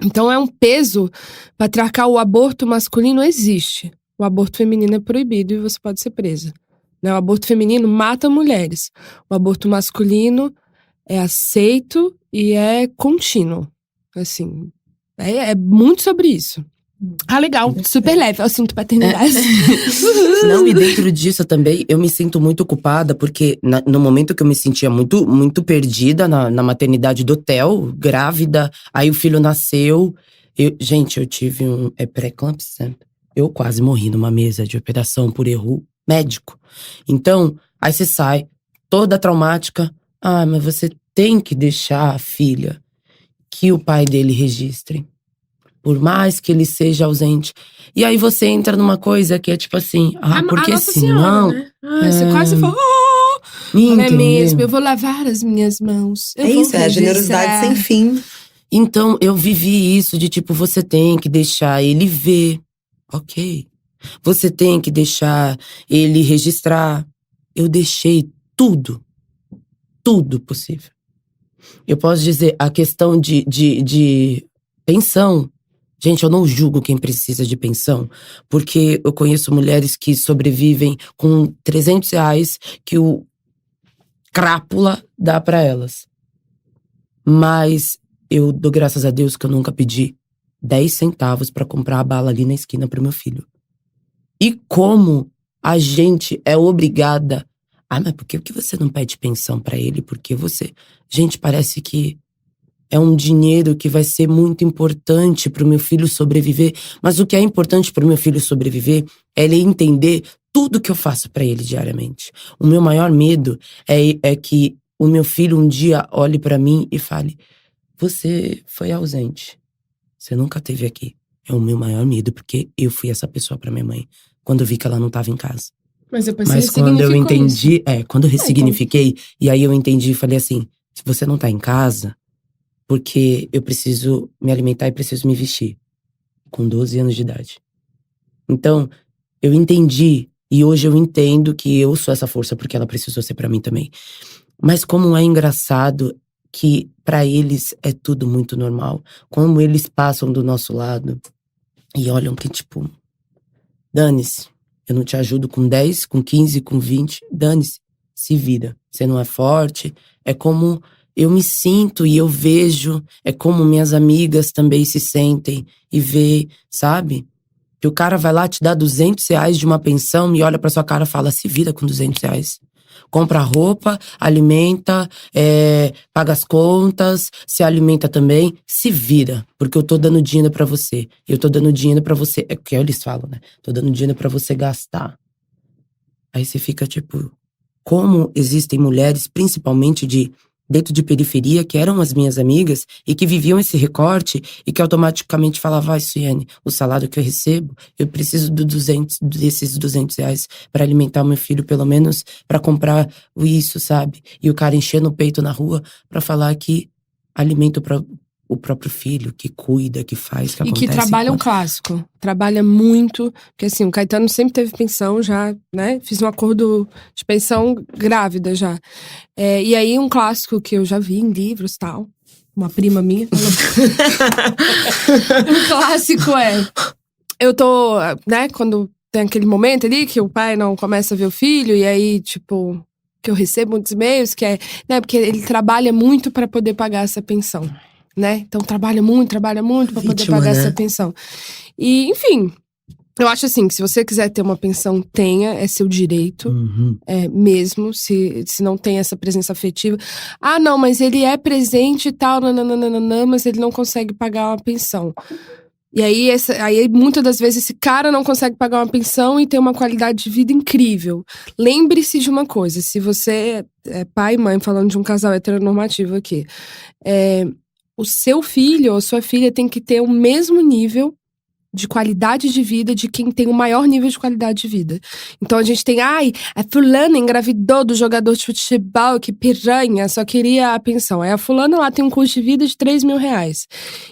Então é um peso patriarcal. O aborto masculino existe. O aborto feminino é proibido e você pode ser presa. O aborto feminino mata mulheres. O aborto masculino é aceito e é contínuo. Assim, é muito sobre isso. Legal, super leve, assunto paternidade. Não, e dentro disso também, eu me sinto muito culpada, porque no momento que eu me sentia muito, muito perdida na maternidade do Theo, grávida, aí o filho nasceu. Gente, eu tive pré-eclâmpsia. Eu quase morri numa mesa de operação por erro médico. Então, aí você sai toda traumática. Mas você tem que deixar a filha que o pai dele registre. por mais que ele seja ausente. E aí você entra numa coisa que é tipo assim, porque a Nossa senão… Senhora, né? Você quase falou, não é mesmo? Eu vou lavar as minhas mãos. Eu vou isso, é a generosidade sem fim. Então, eu vivi isso de tipo, você tem que deixar ele ver. Ok. Você tem que deixar ele registrar. Eu deixei tudo possível. Eu posso dizer, a questão de pensão. Gente, eu não julgo quem precisa de pensão, porque eu conheço mulheres que sobrevivem com R$300 que o crápula dá pra elas. Mas eu dou graças a Deus que eu nunca pedi 10 centavos pra comprar a bala ali na esquina pro meu filho. E como a gente é obrigada… mas por que você não pede pensão pra ele? Porque você… Gente, parece que é um dinheiro que vai ser muito importante pro meu filho sobreviver. Mas o que é importante pro meu filho sobreviver é ele entender tudo que eu faço pra ele diariamente. O meu maior medo é que o meu filho um dia olhe pra mim e fale: você foi ausente. Você nunca esteve aqui. É o meu maior medo, porque eu fui essa pessoa pra minha mãe quando eu vi que ela não tava em casa. Mas quando eu entendi, isso. quando eu ressignifiquei, e aí eu entendi e falei assim: se você não tá em casa, porque eu preciso me alimentar e preciso me vestir. Com 12 anos de idade. Então, eu entendi, e hoje eu entendo que eu sou essa força porque ela precisou ser pra mim também. Mas como é engraçado que pra eles é tudo muito normal. Como eles passam do nosso lado e olham que tipo… Dane-se, eu não te ajudo com 10, com 15, com 20, dane-se, se vira. Você não é forte. É como eu me sinto e eu vejo, é como minhas amigas também se sentem e vê, sabe? Que o cara vai lá te dar R$200 de uma pensão e olha pra sua cara e fala: se vira com R$200. Compra roupa, alimenta, paga as contas, se alimenta também, se vira. Porque eu tô dando dinheiro pra você. Eu tô dando dinheiro pra você. É o que eles falam, né? Tô dando dinheiro pra você gastar. Aí você fica tipo… Como existem mulheres, principalmente dentro de periferia, que eram as minhas amigas e que viviam esse recorte e que automaticamente falavam: Suiane, o salário que eu recebo, eu preciso desses R$200 pra alimentar meu filho, pelo menos pra comprar isso, sabe? E o cara enchendo o peito na rua pra falar que alimenta o próprio filho, que cuida, que faz, que acontece. E que trabalha um clássico. Trabalha muito. Porque assim, o Caetano sempre teve pensão já, né? Fiz um acordo de pensão grávida já. E aí, um clássico que eu já vi em livros e tal. Uma prima minha falou. Um clássico eu tô, né? Quando tem aquele momento ali que o pai não começa a ver o filho. E aí, tipo… Que eu recebo muitos e-mails, que né? Porque ele trabalha muito pra poder pagar essa pensão. Né? Então trabalha muito pra poder pagar essa pensão. E, enfim, eu acho assim, que se você quiser ter uma pensão, tenha, é seu direito. Mesmo, se não tem essa presença afetiva. Não, mas ele é presente e tal, nananana, mas ele não consegue pagar uma pensão. E aí, muitas das vezes, esse cara não consegue pagar uma pensão e ter uma qualidade de vida incrível. Lembre-se de uma coisa, se você é pai e mãe, falando de um casal heteronormativo aqui, o seu filho ou sua filha tem que ter o mesmo nível de qualidade de vida de quem tem o maior nível de qualidade de vida. Então a gente tem, a fulana engravidou do jogador de futebol, que piranha, só queria a pensão. Aí a fulana lá tem um custo de vida de R$3.000.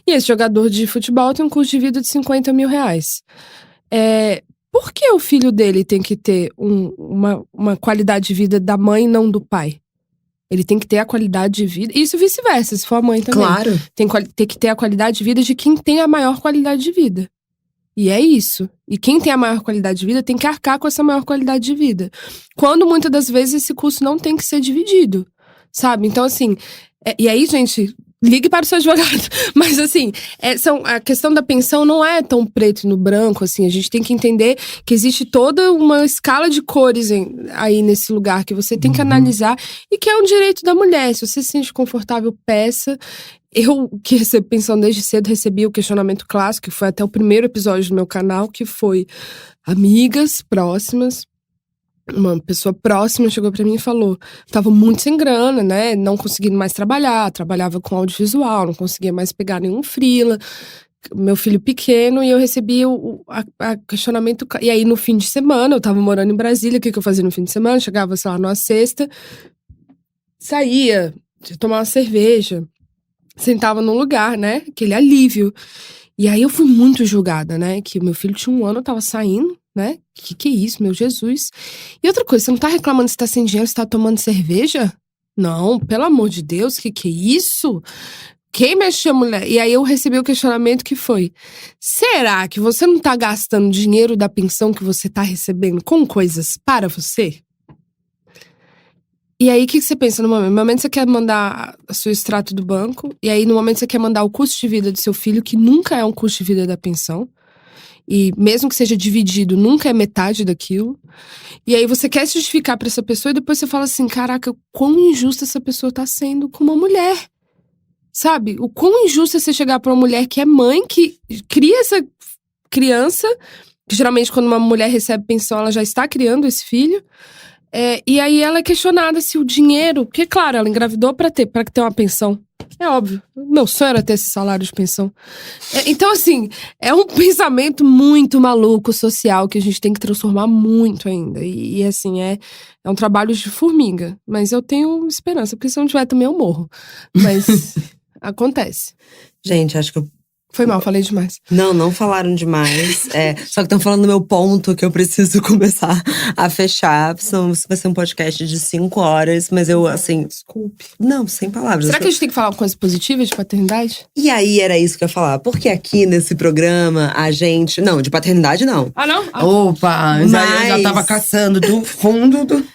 E esse jogador de futebol tem um custo de vida de R$50.000. Por que o filho dele tem que ter uma qualidade de vida da mãe e não do pai? Ele tem que ter a qualidade de vida. E isso vice-versa, se for a mãe também. Claro. Tem que ter a qualidade de vida de quem tem a maior qualidade de vida. E é isso. E quem tem a maior qualidade de vida tem que arcar com essa maior qualidade de vida. Quando muitas das vezes esse custo não tem que ser dividido. Sabe? Então, assim… e aí, gente… Ligue para o seu advogado. Mas assim, a questão da pensão não é tão preto e no branco, assim. A gente tem que entender que existe toda uma escala de cores aí nesse lugar que você tem que analisar e que é um direito da mulher. Se você se sente confortável, peça. Eu, que recebo pensão desde cedo, recebi o questionamento clássico, que foi até o primeiro episódio do meu canal, que foi amigas próximas. Uma pessoa próxima chegou pra mim e falou: tava muito sem grana, né? Não conseguindo mais trabalhar, trabalhava com audiovisual, não conseguia mais pegar nenhum freela. meu filho pequeno, e eu recebi a questionamento. E aí, no fim de semana, eu tava morando em Brasília, o que eu fazia no fim de semana? Chegava, sei lá, numa sexta, saía, tomar uma cerveja, sentava num lugar, né? Aquele alívio. E aí eu fui muito julgada, né? Que o meu filho tinha 1 ano, eu tava saindo, né? Que é isso, meu Jesus? E outra coisa, você não tá reclamando se tá sem dinheiro, se tá tomando cerveja? Não, pelo amor de Deus, que é isso? Quem mexeu, mulher? E aí eu recebi o questionamento que foi: será que você não tá gastando dinheiro da pensão que você tá recebendo com coisas para você? E aí, o que você pensa no momento? No momento você quer mandar o seu extrato do banco, e aí no momento você quer mandar o custo de vida do seu filho, que nunca é um custo de vida da pensão. E mesmo que seja dividido, nunca é metade daquilo. E aí você quer se justificar pra essa pessoa, e depois você fala assim: caraca, o quão injusta essa pessoa tá sendo com uma mulher. Sabe? O quão injusto é você chegar pra uma mulher que é mãe, que cria essa criança, que geralmente quando uma mulher recebe pensão, ela já está criando esse filho. E aí ela é questionada se o dinheiro... Porque, claro, ela engravidou pra ter uma pensão. É óbvio. Meu sonho era ter esse salário de pensão. Então, assim, é um pensamento muito maluco, social, que a gente tem que transformar muito ainda. E assim, é um trabalho de formiga. Mas eu tenho esperança, porque se eu não tiver também eu morro. Mas acontece. Gente, acho que eu Foi mal, falei demais. Não falaram demais. Só que estão falando do meu ponto, que eu preciso começar a fechar. Vai ser um podcast de 5 horas, mas eu, assim… Desculpe. Não, sem palavras. Será que a gente tem que falar uma coisa positiva de paternidade? E aí, era isso que eu ia falar. Porque aqui nesse programa, a gente… Não, de paternidade, não. Ah, não? Opa, eu já tava caçando do fundo do…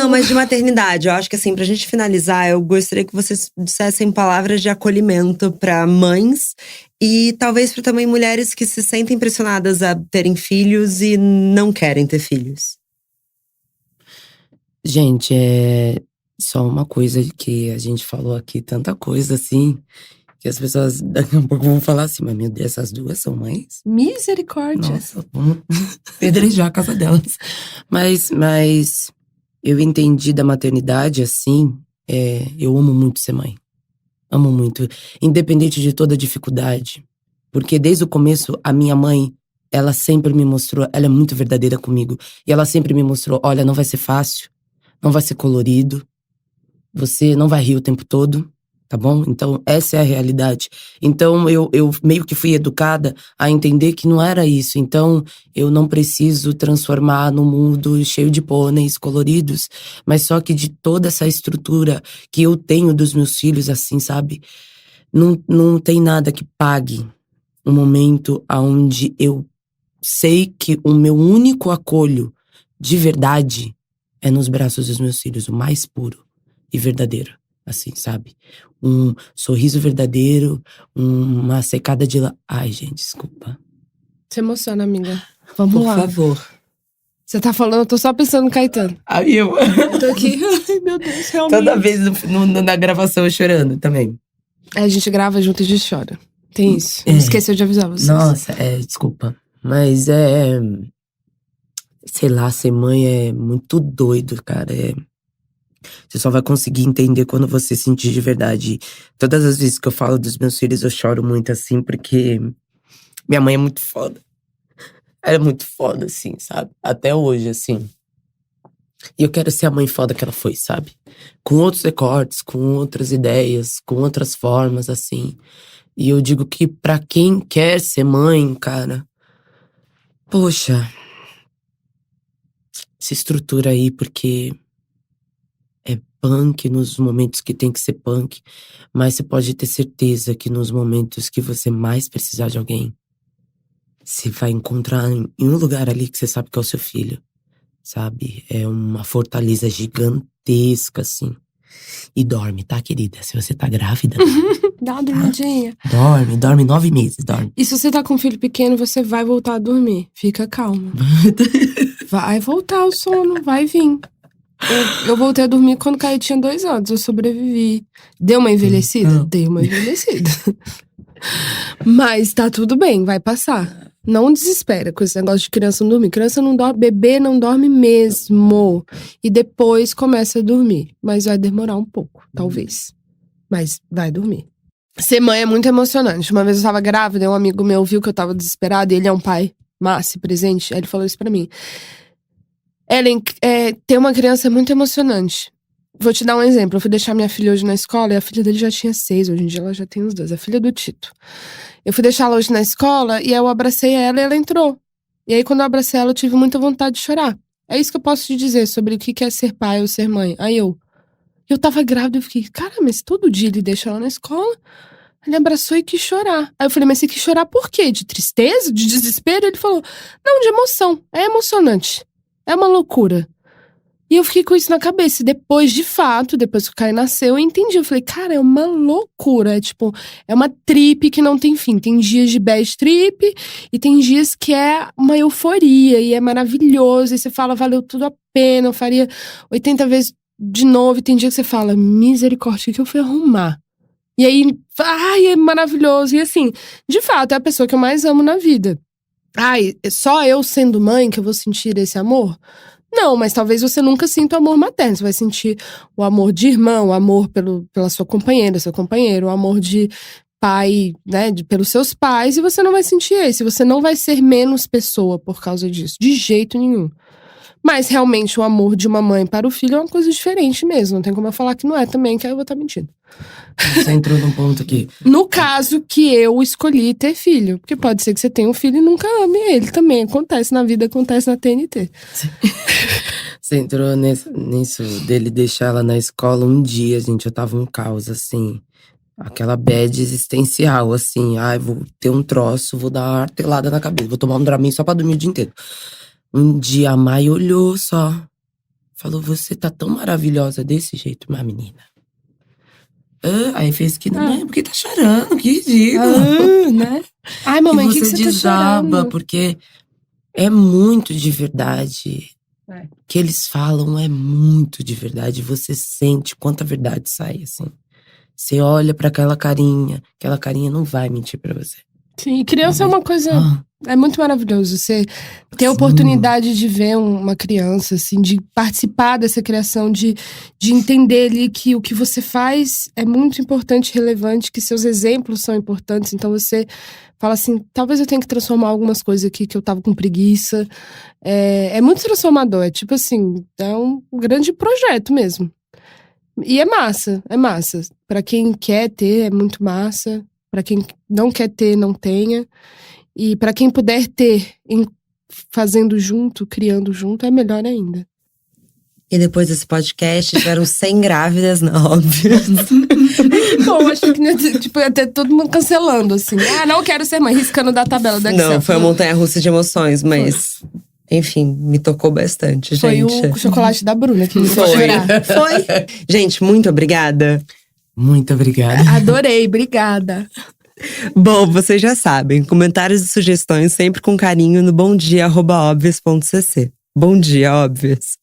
Mas de maternidade. Eu acho que, assim, pra gente finalizar, eu gostaria que vocês dissessem palavras de acolhimento pra mães e talvez para também mulheres que se sentem pressionadas a terem filhos e não querem ter filhos. Gente, é só uma coisa que a gente falou aqui, tanta coisa assim, que as pessoas daqui a pouco vão falar assim: mas meu Deus, essas duas são mães? Misericórdia. Nossa, vamos pedrejar a casa delas. Mas eu entendi da maternidade assim, eu amo muito ser mãe. Amo muito, independente de toda dificuldade. Porque desde o começo, a minha mãe, ela sempre me mostrou, ela é muito verdadeira comigo. E ela sempre me mostrou: olha, não vai ser fácil, não vai ser colorido, você não vai rir o tempo todo, tá bom? Então, essa é a realidade. Então, eu meio que fui educada a entender que não era isso. Então, eu não preciso transformar num mundo cheio de pôneis coloridos, mas só que de toda essa estrutura que eu tenho dos meus filhos, assim, sabe? Não tem nada que pague um momento onde eu sei que o meu único acolho de verdade é nos braços dos meus filhos, o mais puro e verdadeiro, assim, sabe? Um sorriso verdadeiro, uma secada de… Ai, gente, desculpa. Você emociona, amiga. Vamos lá. Por favor. Você tá falando, eu tô só pensando no Caetano. Aí eu tô aqui, ai meu Deus, realmente. Toda vez na gravação eu chorando também. A gente grava junto e a gente chora. Tem isso. Esqueceu de avisar vocês. Nossa, desculpa. Mas sei lá, ser mãe é muito doido, cara. Você só vai conseguir entender quando você sentir de verdade. Todas as vezes que eu falo dos meus filhos, eu choro muito, assim, porque minha mãe é muito foda. Ela é muito foda, assim, sabe? Até hoje, assim. E eu quero ser a mãe foda que ela foi, sabe? Com outros recortes, com outras ideias, com outras formas, assim. E eu digo que pra quem quer ser mãe, cara, poxa, se estrutura aí, porque é punk nos momentos que tem que ser punk, mas você pode ter certeza que nos momentos que você mais precisar de alguém, você vai encontrar em um lugar ali que você sabe que é o seu filho, sabe? É uma fortaleza gigantesca, assim. E dorme, tá, querida? Se você tá grávida… Dá uma dormidinha. Dorme 9 meses, dorme. E se você tá com um filho pequeno, você vai voltar a dormir. Fica calma. Vai voltar o sono, vai vir. Eu voltei a dormir quando o Caio tinha 2 anos. Eu sobrevivi. Deu uma envelhecida? Deu uma envelhecida. Mas tá tudo bem, vai passar. Não desespera com esse negócio de criança não dormir. Criança não dorme, bebê não dorme mesmo. E depois começa a dormir. Mas vai demorar um pouco, talvez. Mas vai dormir. Ser mãe é muito emocionante. Uma vez eu tava grávida, e um amigo meu viu que eu tava desesperada, e ele é um pai massa e presente. Aí ele falou isso pra mim. Ellen, ter uma criança é muito emocionante. Vou te dar um exemplo. Eu fui deixar minha filha hoje na escola e a filha dele já tinha 6. Hoje em dia ela já tem uns 2. A filha do Tito. Eu fui deixá-la hoje na escola e aí eu abracei ela e ela entrou. E aí quando eu abracei ela eu tive muita vontade de chorar. É isso que eu posso te dizer sobre o que é ser pai ou ser mãe. Aí eu tava grávida e eu fiquei, cara, mas todo dia ele deixa ela na escola. Ele abraçou e quis chorar. Aí eu falei, mas você quis chorar por quê? De tristeza? De desespero? Ele falou, não, de emoção. É emocionante. É uma loucura. E eu fiquei com isso na cabeça. E depois, de fato, depois que o Caio nasceu, eu entendi. Eu falei, cara, é uma loucura. É tipo, é uma trip que não tem fim. Tem dias de bad trip e tem dias que é uma euforia e é maravilhoso. E você fala, valeu tudo a pena. Eu faria 80 vezes de novo. E tem dia que você fala, misericórdia, o que eu fui arrumar? E aí, ai, é maravilhoso. E assim, de fato, é a pessoa que eu mais amo na vida. Ai, só eu sendo mãe que eu vou sentir esse amor? Não, mas talvez você nunca sinta o amor materno. Você vai sentir o amor de irmão, o amor pela sua companheira, seu companheiro, o amor de pai, né, pelos seus pais, e você não vai sentir esse. Você não vai ser menos pessoa por causa disso, de jeito nenhum. Mas realmente o amor de uma mãe para o filho é uma coisa diferente mesmo. Não tem como eu falar que não é também, que aí eu vou estar mentindo. Você entrou num ponto aqui. No caso que eu escolhi ter filho. Porque pode ser que você tenha um filho e nunca ame ele também. Acontece na vida, acontece na TNT. Você entrou nisso dele deixar ela na escola um dia, gente. Eu tava um caos, assim. Aquela bad existencial, assim. Ai, vou ter um troço, vou dar uma artelada na cabeça. Vou tomar um Dramin só pra dormir o dia inteiro. Um dia a Mai olhou só. Falou, você tá tão maravilhosa desse jeito, minha menina. Aí fez que não é, porque tá chorando, que ridículo. Né? Ai, mamãe, o que você desaba, tá chorando? porque é muito de verdade. É. O que eles falam é muito de verdade. Você sente quanta verdade sai, assim. Você olha pra aquela carinha não vai mentir pra você. Sim, criança é uma coisa… É muito maravilhoso você ter a Sim. oportunidade de ver uma criança, assim, de participar dessa criação, de entender ali que o que você faz é muito importante, relevante, que seus exemplos são importantes. Então você fala assim, talvez eu tenha que transformar algumas coisas aqui que eu tava com preguiça. É muito transformador, é tipo assim, é um grande projeto mesmo. E é massa. Pra quem quer ter, é muito massa. Pra quem não quer ter, não tenha. E pra quem puder ter, fazendo junto, criando junto, é melhor ainda. E depois desse podcast, tiveram 100 grávidas, não, óbvio. Bom, acho que tipo, ia ter todo mundo cancelando, assim. Ah, não quero ser mãe, riscando da tabela da Excel. Não, foi uma montanha-russa de emoções, mas… Enfim, me tocou bastante, Foi gente. o chocolate da Bruna que me fez Foi. chorar. Foi. Gente, muito obrigada. Muito obrigada. Adorei, obrigada. Bom, vocês já sabem, comentários e sugestões sempre com carinho no bomdia@obvias.cc. Bom dia, óbvias.